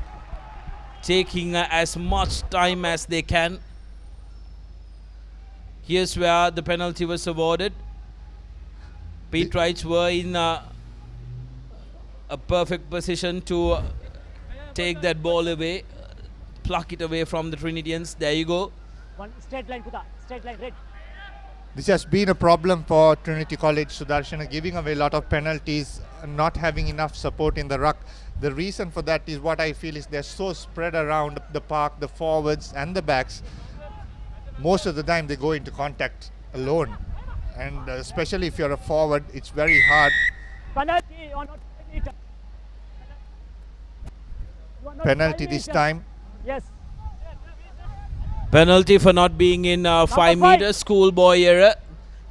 Speaker 11: taking as much time as they can. Here's where the penalty was awarded. Petrites were in a perfect position to take that ball away, pluck it away from the Trinitians. There you go.
Speaker 12: One straight line, Kuta. Straight line, red.
Speaker 1: This has been a problem for Trinity College, Sudarshana, giving away a lot of penalties, not having enough support in the ruck. The reason for that is what I feel is they're so spread around the park, the forwards and the backs. Most of the time they go into contact alone. And especially if you're a forward, it's very hard. Penalty this time.
Speaker 12: Yes.
Speaker 11: Penalty for not being in 5 meters. Schoolboy error.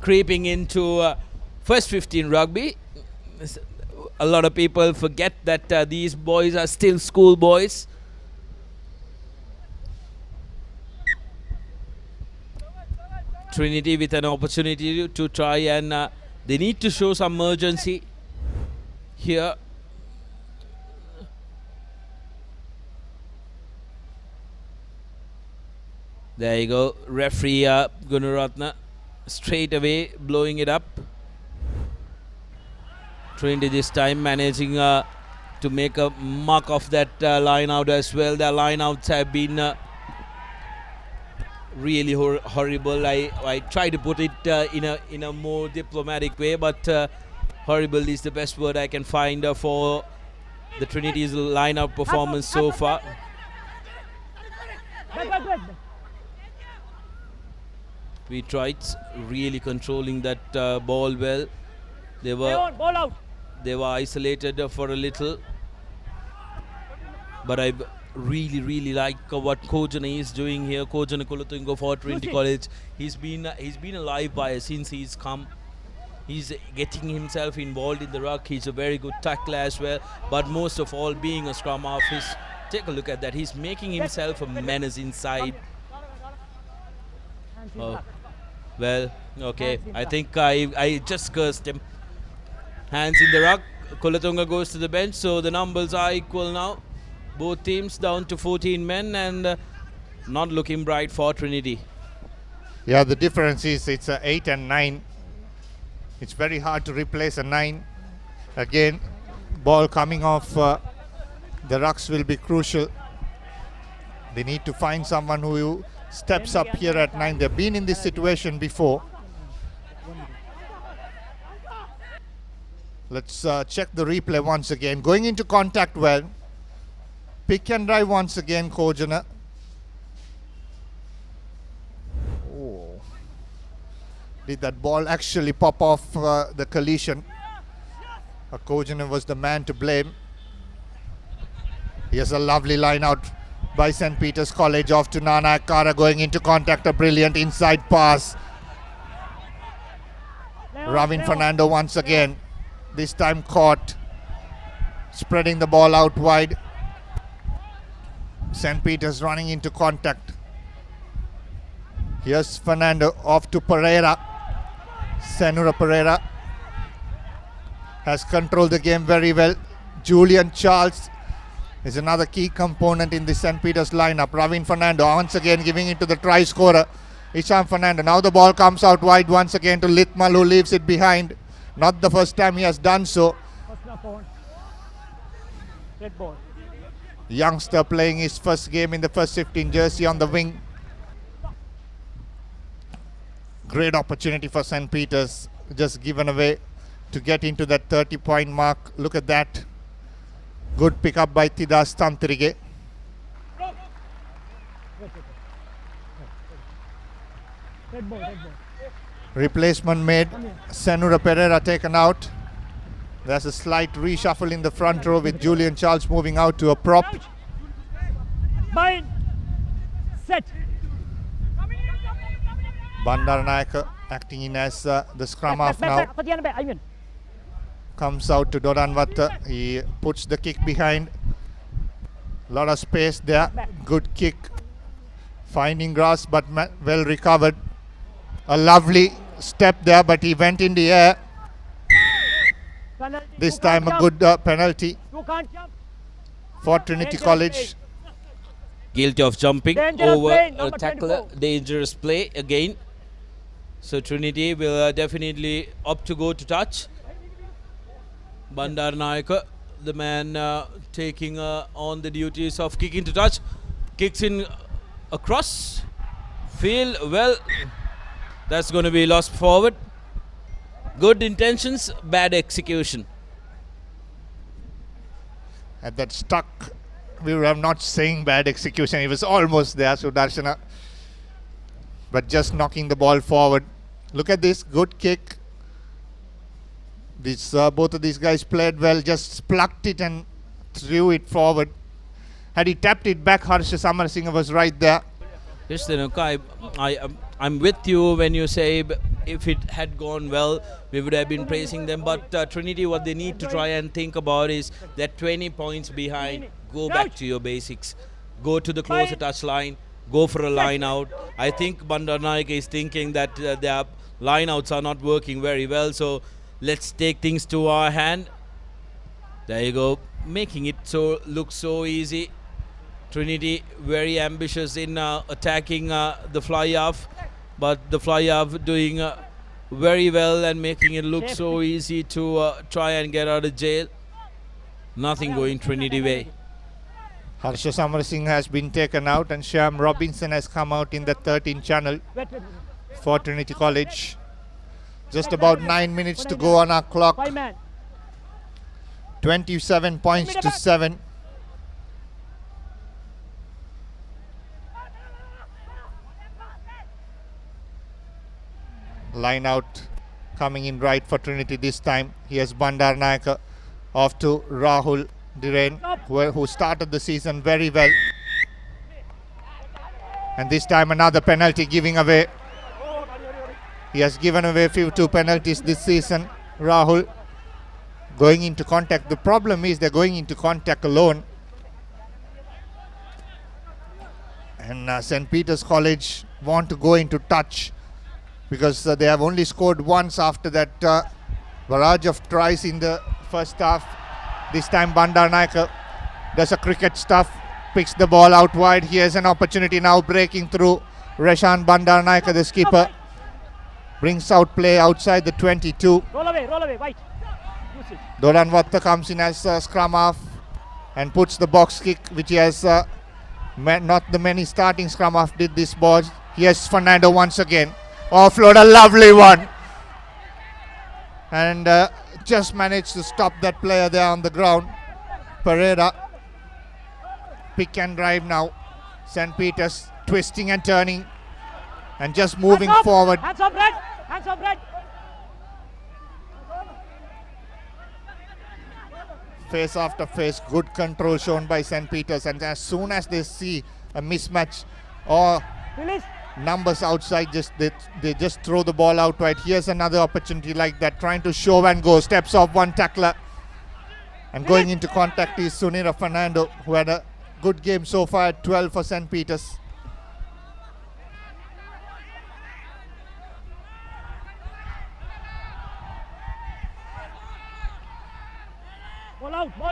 Speaker 11: Creeping into first 15 rugby. A lot of people forget that these boys are still schoolboys. Trinity with an opportunity to try and they need to show some urgency here. There you go. Referee Gunaratna straight away blowing it up. Trinity this time managing to make a mark of that line out as well. The line outs have been really horrible. I try to put it in a more diplomatic way, but horrible is the best word I can find for the Trinity's line out performance so far. Petrites really controlling that ball well. They were isolated for a little, but I really like what Kojana is doing here. Kojana Kulatungo for Trinity College. He's been a live wire since he's come. He's getting himself involved in the ruck. He's a very good tackler as well, but most of all being a scrum half. Take a look at that. He's making himself a menace inside. Oh, well, okay. I think I just cursed him. Hands in the ruck. Kulatunga goes to the bench, so the numbers are equal now. Both teams down to 14 men and not looking bright for Trinity.
Speaker 1: Yeah, the difference is it's 8 and 9. It's very hard to replace a 9. Again, ball coming off the rucks will be crucial. They need to find someone who steps up here at 9. They've been in this situation before. Let's check the replay once again. Going into contact well. Pick and drive once again, Kojana. Oh. Did that ball actually pop off the collision? Kojana was the man to blame. Here's a lovely line out by St. Peter's College off to Nana Akara, going into contact. A brilliant inside pass. Ravin Fernando once again. This time caught. Spreading the ball out wide. St. Peter's running into contact. Here's Fernando off to Pereira. Senura Pereira has controlled the game very well. Julian Charles is another key component in the St. Peter's lineup. Ravin Fernando once again giving it to the try scorer, Isham Fernando. Now the ball comes out wide once again to Lithmal, who leaves it behind. Not the first time he has done so. Youngster playing his first game in the first 15, jersey on the wing. Great opportunity for St. Peter's, just given away to get into that 30-point mark. Look at that. Good pickup by Tidas Tantrige. Replacement made. Senura Pereira taken out. There's a slight reshuffle in the front row with Julian Charles moving out to a prop.
Speaker 12: Bind. Set.
Speaker 1: Bandaranaike acting in as the scrum half now. Comes out to Dodanvatta. He puts the kick behind. Lot of space there. Good kick. Finding grass but well recovered. A lovely step there, but he went in the air. This time a good penalty for Trinity College.
Speaker 11: Guilty of jumping over a tackler. Dangerous play again. So Trinity will definitely opt to go to touch. Bandaranaike, the man taking on the duties of kicking to touch. Kicks in across. Field well. That's going to be lost forward. Good intentions, bad execution.
Speaker 1: At that stuck, we were not saying bad execution. It was almost there, Sudarshana. But just knocking the ball forward. Look at this, good kick. This both of these guys played well, just plucked it and threw it forward. Had he tapped it back, Harsha Samarasinghe was right there.
Speaker 11: Yes, I'm with you when you say if it had gone well, we would have been praising them. But Trinity, what they need to try and think about is that 20 points behind, go back to your basics. Go to the closer touch line, go for a line out. I think Bandaranaike is thinking that their line outs are not working very well. So let's take things to our hand. There you go, making it look so easy. Trinity very ambitious in attacking the fly half, but the fly half doing very well and making it look so easy to try and get out of jail. Nothing going Trinity way.
Speaker 1: Harsha Samarasinghe has been taken out and Shyam Robinson has come out in the 13 channel for Trinity College. Just about 9 minutes to go on our clock. 27 points to 7. Line out coming in right for Trinity this time. Here's Bandaranaike off to Rahul Dhiren, who started the season very well. And this time another penalty giving away. He has given away two penalties this season. Rahul going into contact. The problem is they're going into contact alone. And St. Peter's College want to go into touch, because they have only scored once after that barrage of tries in the first half. This time Bandaranaike does a cricket stuff, picks the ball out wide. Here's an opportunity now breaking through. Reshan Bandaranaike, the skipper. Brings out play outside the 22.
Speaker 12: Roll away, white. Use it.
Speaker 1: Doran Vatta comes in as scrum half and puts the box kick, which he has not the many starting scrum half did this ball. Here's Fernando once again. Offload, a lovely one. And just managed to stop that player there on the ground. Pereira. Pick and drive now. St. Peter's twisting and turning. And just moving forward.
Speaker 12: Hands up, Red. Hands up, Red.
Speaker 1: Face after face, good control shown by St. Peter's, and as soon as they see a mismatch or numbers outside, they just throw the ball outright. Here's another opportunity like that, trying to show and go, steps off one tackler, and going into contact is Sunira Fernando, who had a good game so far at 12 for St. Peter's.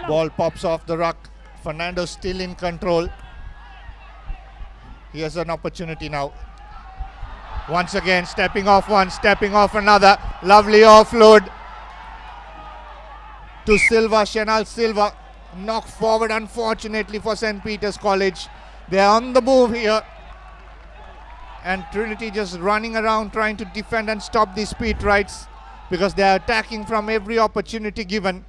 Speaker 1: Ball pops off the ruck. Fernando still in control. Here's an opportunity now. Once again, stepping off one, stepping off another. Lovely offload to Silva, Shenal Silva. Knocked forward, unfortunately, for St. Peter's College. They're on the move here. And Trinity just running around trying to defend and stop these speed rights, because they're attacking from every opportunity given.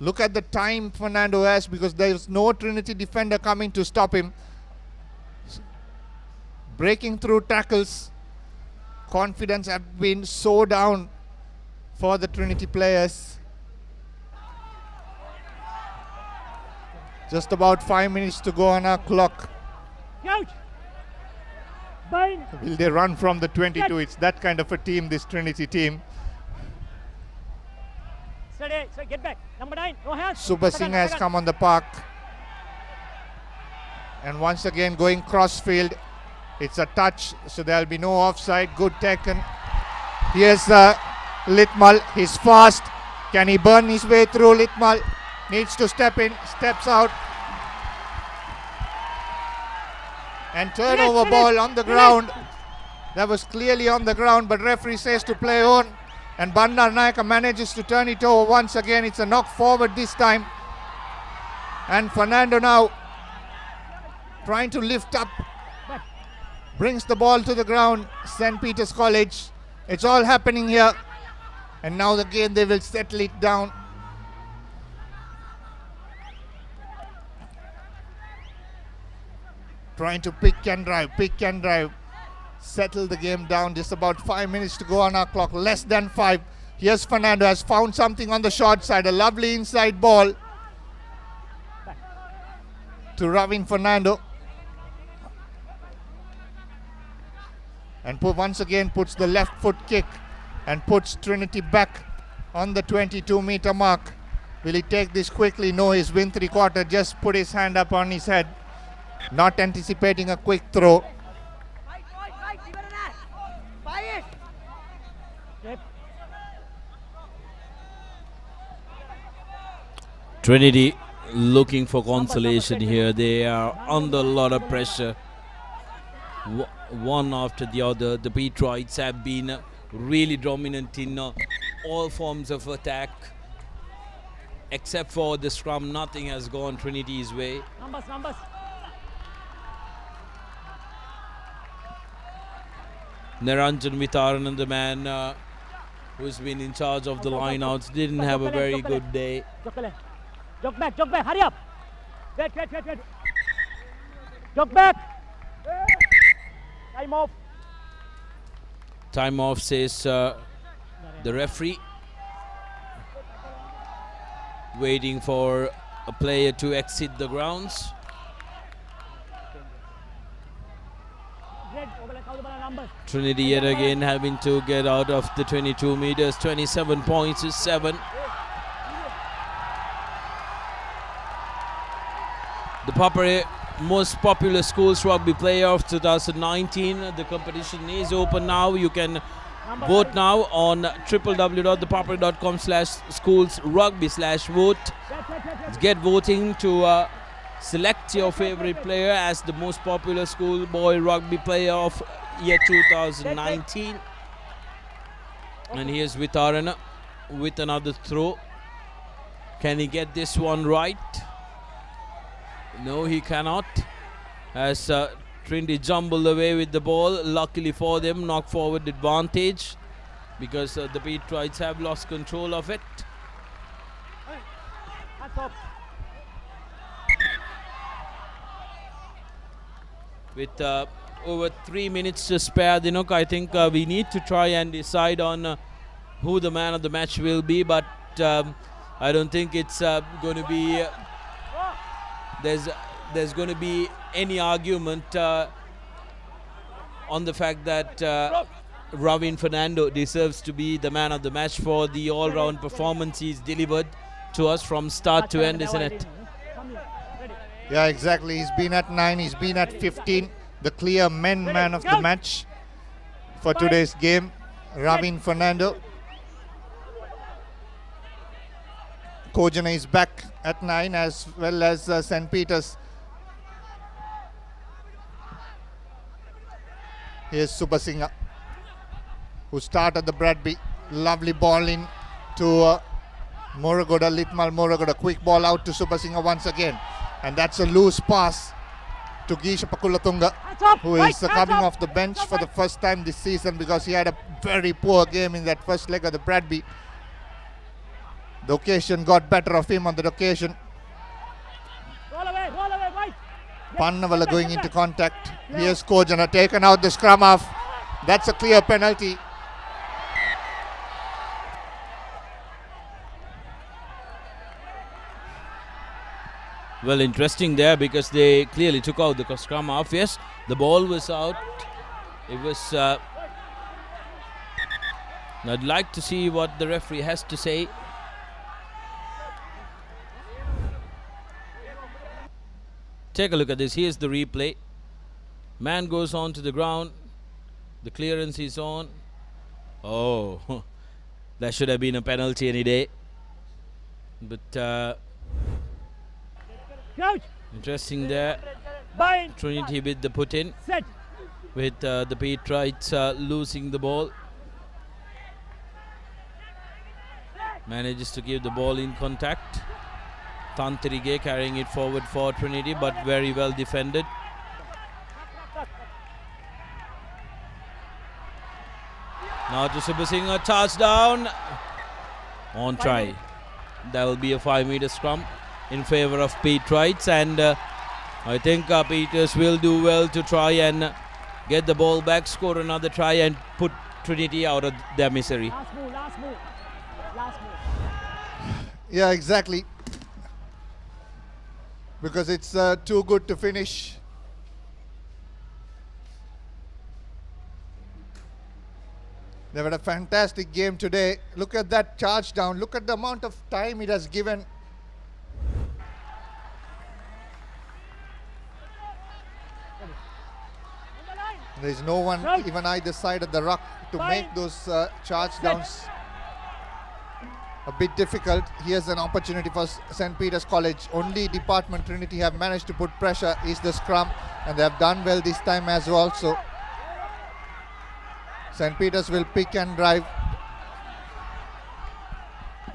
Speaker 1: Look at the time Fernando has, because there's no Trinity defender coming to stop him. Breaking through tackles. Confidence have been so down for the Trinity players. Just about 5 minutes to go on our clock. Will they run from the 22? It's that kind of a team, this Trinity team.
Speaker 12: So get back. Number 9, no hands.
Speaker 1: Super Singer has come on the park. And once again going crossfield. It's a touch, so there'll be no offside. Good taken. Here's Litmal. He's fast. Can he burn his way through? Litmal needs to step in. Steps out. And turnover ball on the ground. That was clearly on the ground, but referee says to play on. And Bandar Nayaka manages to turn it over once again. It's a knock forward this time. And Fernando now trying to lift up. Brings the ball to the ground. St. Peter's College. It's all happening here. And now again they will settle it down. Trying to pick and drive. Settle the game down. Just about 5 minutes to go on our clock. Less than 5. Here's Fernando, has found something on the short side. A lovely inside ball to Ravin Fernando. And once again puts the left foot kick and puts Trinity back on the 22-meter mark. Will he take this quickly? No, he's win 3/4. Just put his hand up on his head. Not anticipating a quick throw.
Speaker 11: Trinity looking for consolation here. They are under a lot of pressure. One after the other. The Patriots have been really dominant in all forms of attack. Except for the scrum, nothing has gone Trinity's way.
Speaker 12: Numbers.
Speaker 11: Naranjan Vitharan, the man who's been in charge of the lineouts, didn't have a very good day.
Speaker 12: Jog back, hurry up. Wait. Jog back.
Speaker 11: Time off, says the referee. Waiting for a player to exit the grounds. Trinity yet again having to get out of the 22 meters. 27 points to 7. The Papare most popular schools rugby player of 2019. The competition is open now. You can vote now on www.thepapare.com/schools rugby/vote. Get voting to select your favorite player as the most popular schoolboy rugby player of year 2019. And here's Vitarana with another throw. Can he get this one right? No, he cannot. As Trinity jumbled away with the ball. Luckily for them, knock forward advantage, because the Patriots have lost control of it. With over 3 minutes to spare, Dinok, I think we need to try and decide on who the man of the match will be, but I don't think it's going to be there's going to be any argument on the fact that Ravin Fernando deserves to be the man of the match for the all-round performance he's delivered to us from start to end, isn't it?
Speaker 1: Yeah, exactly. He's been at 9, he's been at 15. The clear man of the match for today's game, Ravin Fernando. Kojana is back at 9, as well as St. Peter's. Here's Subasingha, who started the Bradby. Lovely ball in to Moragoda, Litmal Moragoda. Quick ball out to Subasingha once again. And that's a loose pass to Gisha Pakulatunga, who is coming off the bench for the first time this season because he had a very poor game in that first leg of the Bradby. The occasion got better of him on that occasion. Pannavala going into contact. Here's Kojana taken out the scrum off. That's a clear penalty.
Speaker 11: Well, interesting there because they clearly took out the scrum off. Yes, the ball was out. It was... I'd like to see what the referee has to say. Take a look at this. Here's the replay. Man goes on to the ground. The clearance is on. Oh, that should have been a penalty any day. But interesting there. Trinity with the put in. With the Patriots losing the ball. Manages to give the ball in contact. Tantirige carrying it forward for Trinity, but very well defended. Now to Subasingha, touchdown. On try. That will be a 5-meter scrum in favor of Patriots, and I think Peters will do well to try and get the ball back, score another try, and put Trinity out of their misery.
Speaker 12: Last move.
Speaker 1: Yeah, exactly. Because it's too good to finish. They've had a fantastic game today. Look at that charge down. Look at the amount of time it has given. There's no one even either side of the ruck to make those charge downs a bit difficult. Here's an opportunity for St. Peter's College. Only department Trinity have managed to put pressure is the scrum, and they have done well this time as well. So St. Peter's will pick and drive.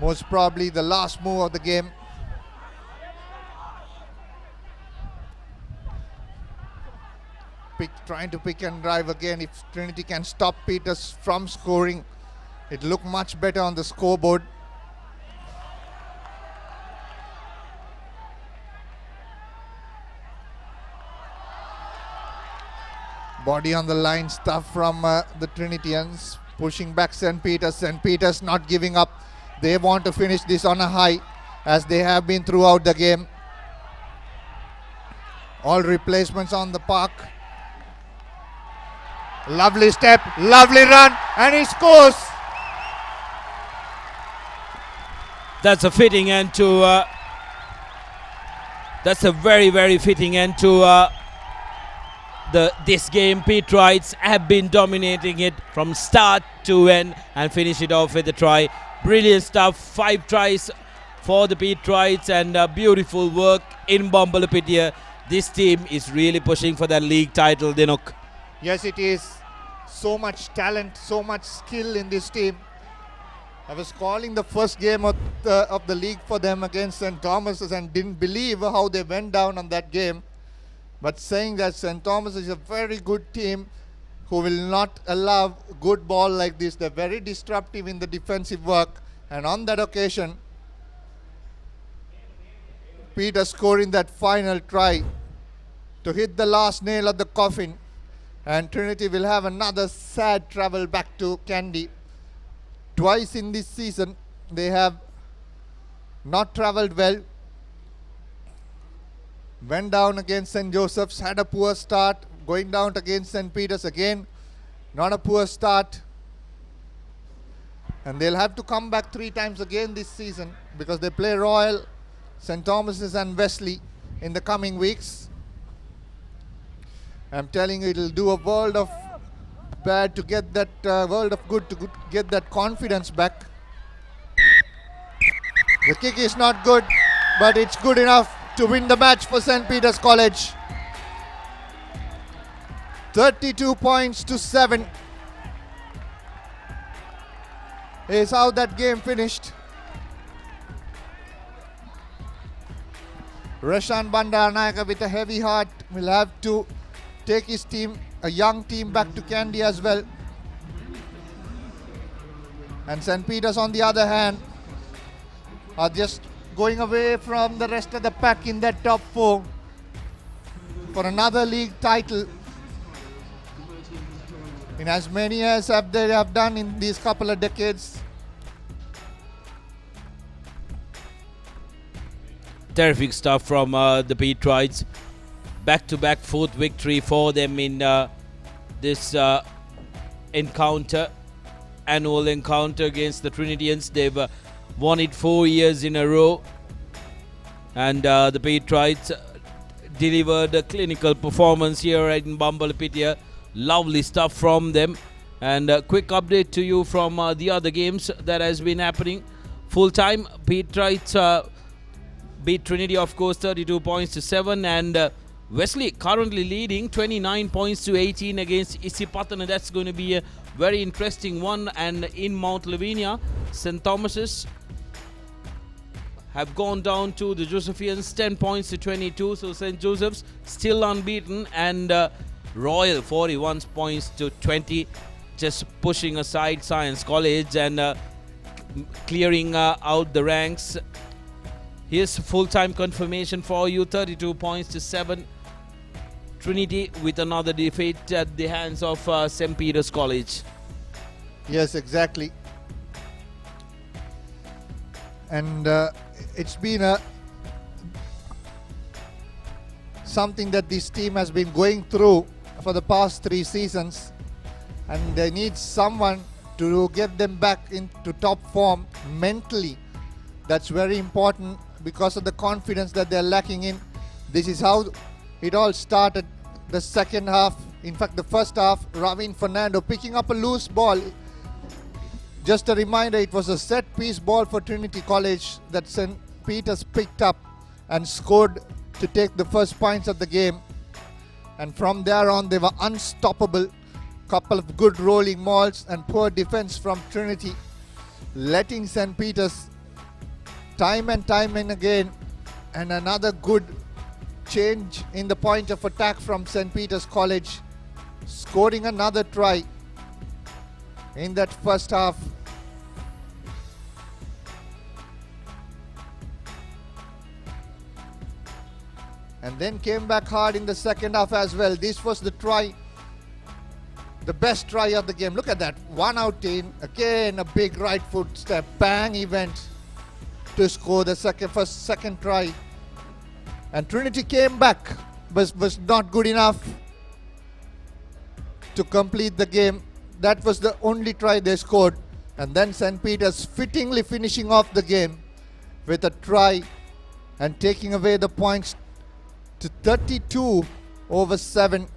Speaker 1: Most probably the last move of the game. Trying to pick and drive again. If Trinity can stop Peters from scoring, it look much better on the scoreboard. Body on the line stuff from the Trinitians, pushing back St. Peter's. St. Peter's not giving up. They want to finish this on a high, as they have been throughout the game. All replacements on the park. Lovely step, lovely run, and he scores.
Speaker 11: That's a fitting end to. That's a very, very fitting end to this game. Patriots have been dominating it from start to end and finish it off with a try. Brilliant stuff. 5 tries for the Patriots, and beautiful work in Bombalapitiya. This team is really pushing for that league title, Dinuk.
Speaker 1: Yes, it is. So much talent, so much skill in this team. I was calling the first game of the league for them against St. Thomas's and didn't believe how they went down on that game. But saying that St. Thomas is a very good team who will not allow good ball like this. They're very disruptive in the defensive work. And on that occasion, Peter scoring that final try to hit the last nail of the coffin. And Trinity will have another sad travel back to Kandy. Twice in this season, they have not travelled well. Went down against St. Joseph's, had a poor start. Going down against St. Peter's again, not a poor start. And they'll have to come back 3 times again this season because they play Royal, St. Thomas's and Wesley in the coming weeks. I'm telling you, it'll do a world of bad to get that world of good to get that confidence back. The kick is not good, but it's good enough to win the match for St. Peter's College. 32 points to 7 is how that game finished. Rashan Bandaranayaka with a heavy heart will have to take his team, a young team, back to Kandy as well. And St. Peter's on the other hand are just going away from the rest of the pack in that top 4 for another league title. In as many as they have done in these couple of decades.
Speaker 11: Terrific stuff from the Patriots. Back-to-back 4th victory for them in this encounter, annual encounter against the Trinitians. They've won it 4 years in a row. And the Patriots delivered a clinical performance here in Bombalapitiya. Lovely stuff from them. And a quick update to you from the other games that has been happening. Full-time, Patriots beat Trinity, of course, 32 points to 7. And Wesley currently leading 29 points to 18 against Isipatana. That's going to be a very interesting one. And in Mount Lavinia, St. Thomas's have gone down to the Josephians, 10 points to 22. So St. Joseph's still unbeaten. And Royal 41 points to 20, just pushing aside Science College and clearing out the ranks. Here's full-time confirmation for you, 32 points to 7. Trinity with another defeat at the hands of St. Peter's College.
Speaker 1: Yes, exactly. And it's been something that this team has been going through for the past 3 seasons, and they need someone to get them back into top form mentally. That's very important because of the confidence that they're lacking in. This is how it all started. The second half, in fact the first half, Ravin Fernando picking up a loose ball. Just a reminder, it was a set piece ball for Trinity College that St. Peter's picked up and scored to take the first points of the game. And from there on, they were unstoppable. Couple of good rolling mauls and poor defense from Trinity, letting St. Peter's time and again. And another good change in the point of attack from St. Peter's College, scoring another try in that first half. And then came back hard in the second half as well. This was the try, the best try of the game. Look at that, 1 out in. Again, a big right foot step. Bang, he went to score the second try. And Trinity came back, but was not good enough to complete the game. That was the only try they scored. And then St. Peter's fittingly finishing off the game with a try and taking away the points to 32/7.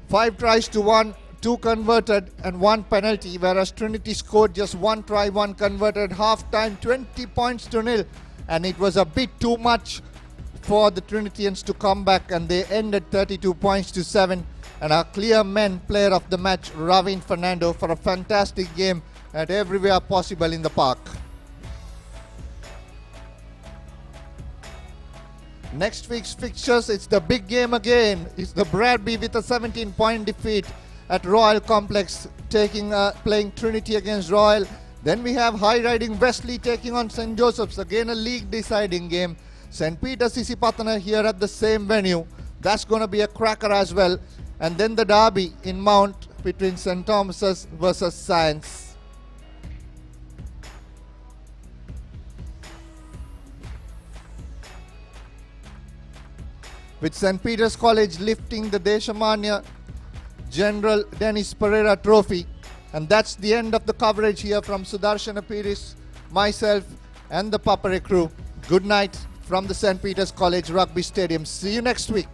Speaker 1: 5 tries to 1, 2 converted and 1 penalty, whereas Trinity scored just 1 try, 1 converted. Half time 20 points to nil, and it was a bit too much for the Trinitians to come back, and they ended 32 points to 7. And our clear men player of the match, Ravin Fernando, for a fantastic game at everywhere possible in the park. Next week's fixtures, it's the big game again. It's the Bradby with a 17-point defeat at Royal Complex, playing Trinity against Royal. Then we have high riding Wesley taking on St. Joseph's, again a league deciding game. St. Peter's Isipatana here at the same venue. That's going to be a cracker as well. And then the derby in Mount between St. Thomas's versus Science. With St. Peter's College lifting the Deshamanya General Dennis Pereira Trophy. And that's the end of the coverage here from Sudarshana Piris, myself and the Papare crew. Good night from the St. Peter's College Rugby Stadium. See you next week.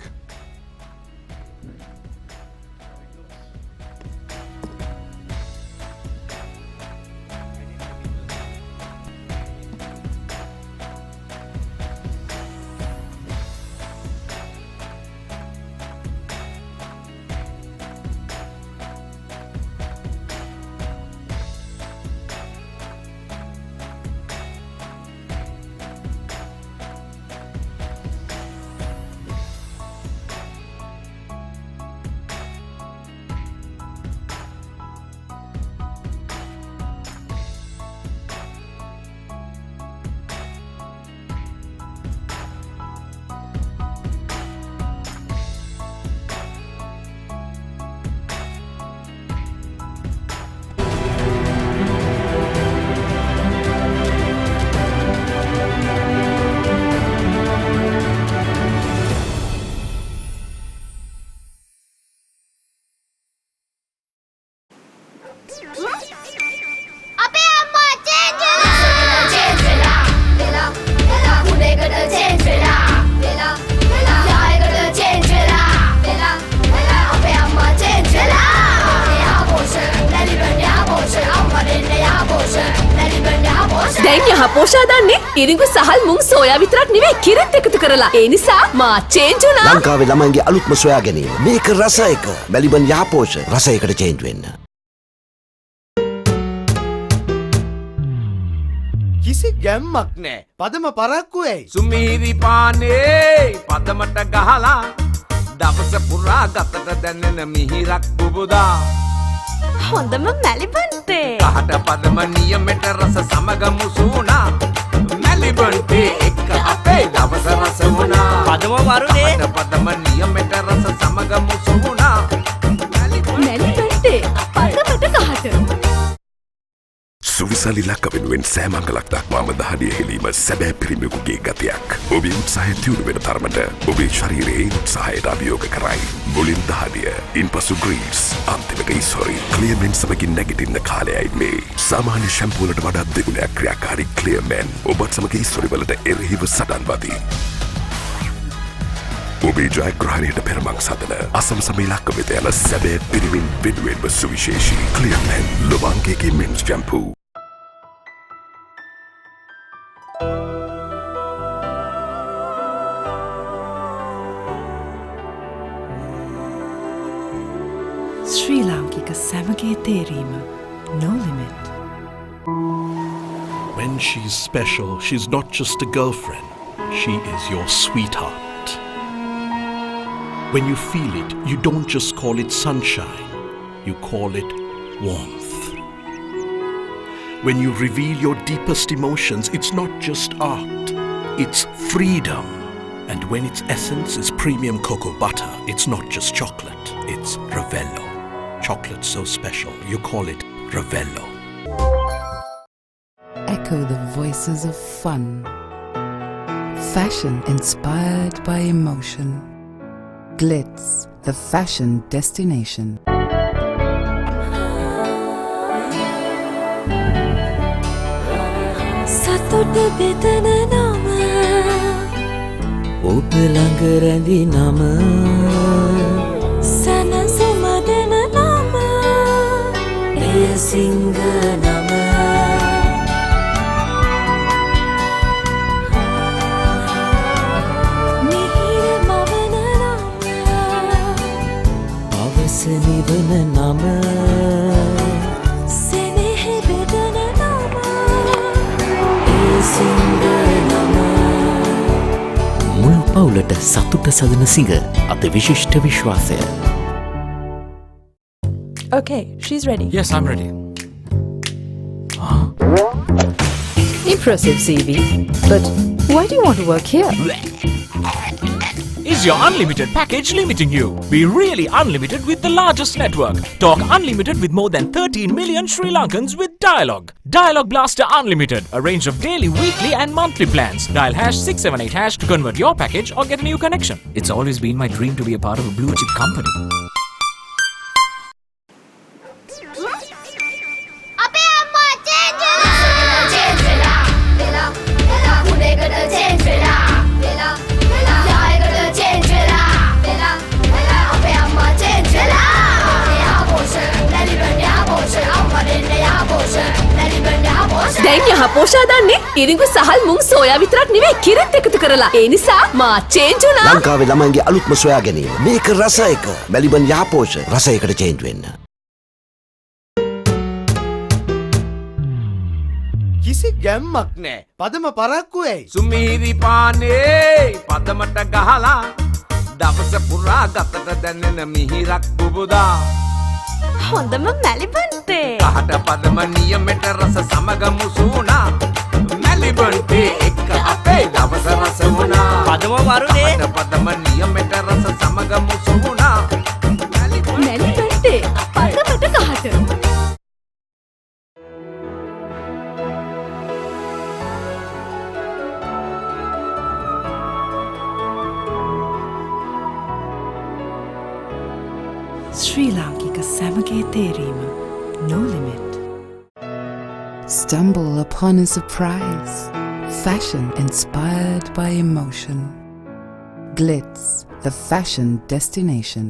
Speaker 2: දැන් යහපෝෂා දන්නේ ඉරිඟු සහල් මුං soya විතරක් නෙවෙයි කිරිත් එකතු කරලා. ඒ නිසා මා change වුණා.
Speaker 3: ලංකාවේ ළමයින්ගේ අලුත්ම සොයා ගැනීම. මේක රස එක. මැලිබන් යහපෝෂ රස එකට චේන්ජ් වෙන්න.
Speaker 4: කිසි ගැම්මක් නෑ. පදම පරක්කු ඇයි?
Speaker 13: සුමීරි පානේ පදමට ගහලා දවස පුරා ගතට දැනෙන මිහිරක් බුබුදා.
Speaker 2: හොඳම මැලිබන්තේ.
Speaker 13: කහට පදම නියමෙට රස සමග මුසුණා. මැලිබන්තේ එක්ක අපේ දවස රස වුණා.
Speaker 4: පදම වරුනේ.
Speaker 13: කහට පදම නියමෙට රස සමග මුසුණා.
Speaker 2: මැලිබන්තේ පදමට කහට.
Speaker 7: සුවිසලි ලක්ක වෙනුවෙන් සෑමංගලක් දක්වාම දහඩිය හෙලීම සැබෑ පිරිමියෙකුගේ ගතියක්. ඔබේ උත්සාහය තියුණු වෙන තරමට ඔබේ ශරීරයේ උත්සාහයට අභියෝග කරයි. මුලින් දහඩිය, ඉන්පසු ග්‍රීස්, අන්තිමක ඉස්හොරි. ක්ලියර්මෙන් සමගින් නැගිටින්න කාලයයි මේ. සාමාන්‍ය ෂැම්පූ වලට වඩා දෙගුණයක් ක්‍රියාකාරී ක්ලියර්මෙන් ඔබත් සමග ඉස්හොරි වලට එරෙහිව සටන් වදී. ඔබේ ජයග්‍රහණයට පෙරමං සදන අසමසම ඉලක්ක වෙත යන සැබෑ පිරිමින් වෙනුවෙන්ම සුවිශේෂී ක්ලියර්මෙන් ලොබාංගේගේ මෙන්ස් ෂැම්පූ.
Speaker 8: ශ්‍රී ලාංකික සැමගේ තේරීම no limit.
Speaker 9: When she's special, she's not just a girlfriend, she is your sweetheart. When you feel it, you don't just call it sunshine, you call it warmth. When you reveal your deepest emotions, it's not just art, it's freedom. And when its essence is premium cocoa butter, it's not just chocolate, it's Ravello. Chocolate so special, you call it Ravello.
Speaker 8: Echo the voices of fun. Fashion inspired by emotion. Glitz, the fashion destination.
Speaker 2: සතුට බෙදන නම
Speaker 14: ඔබ ළඟ රැඳි නම
Speaker 2: සනසුම
Speaker 8: සිංහ නම මිහිර මවන නම පවස නිවන නම සෙනෙහ බෙදන නම ඒ සිංහ නම
Speaker 10: මුළු පවුලට සතුට සදන සිංහ අති විශිෂ්ට විශ්වාසය.
Speaker 14: Okay, she's ready.
Speaker 5: Yes, I'm ready.
Speaker 14: Impressive CV. But why do you want to work here?
Speaker 5: Is your unlimited package limiting you? Be really unlimited with the largest network. Talk unlimited with more than 13 million Sri Lankans with Dialog. Dialog Blaster Unlimited, a range of daily, weekly and monthly plans. Dial #678# to convert your package or get a new connection. It's always been my dream to be a part of a blue chip company.
Speaker 2: දැන් යහපෝෂා දන්නේ ඉරිඟු සහල් මුං soya විතරක් නෙවෙයි කිරිත් එකතු කරලා. ඒ නිසා මා change වුණා.
Speaker 3: ලංකාවේ ළමයින්ගේ අලුත්ම සොයා ගැනීම. මේක රස එක. මැලිබන් යහපෝෂ රසයකට චේන්ජ් වෙන්න.
Speaker 4: කිසි ගැම්මක් නෑ. පදම පරක්කු ඇයි?
Speaker 13: සුමීරි පානේ පදමට ගහලා දවස පුරා ගතට දැනෙන මිහිරක් බුබුදා
Speaker 14: හොඳම මැලිබන්තේ.
Speaker 13: කහට පදම නියමෙට රස සමග මුසුණා මැලිබන්තේ එක්ක අපේ දවස රස වුණා.
Speaker 4: පදම වරුනේ.
Speaker 13: කහට පදම නියමෙට රස සමග මුසුණා
Speaker 2: මැලිබන්තේ පදමට කහට.
Speaker 8: ශ්‍රී ලාංකික සැමගේ තේරීම no limit. Stumble upon a surprise. Fashion inspired by emotion. Glitz, the fashion destination.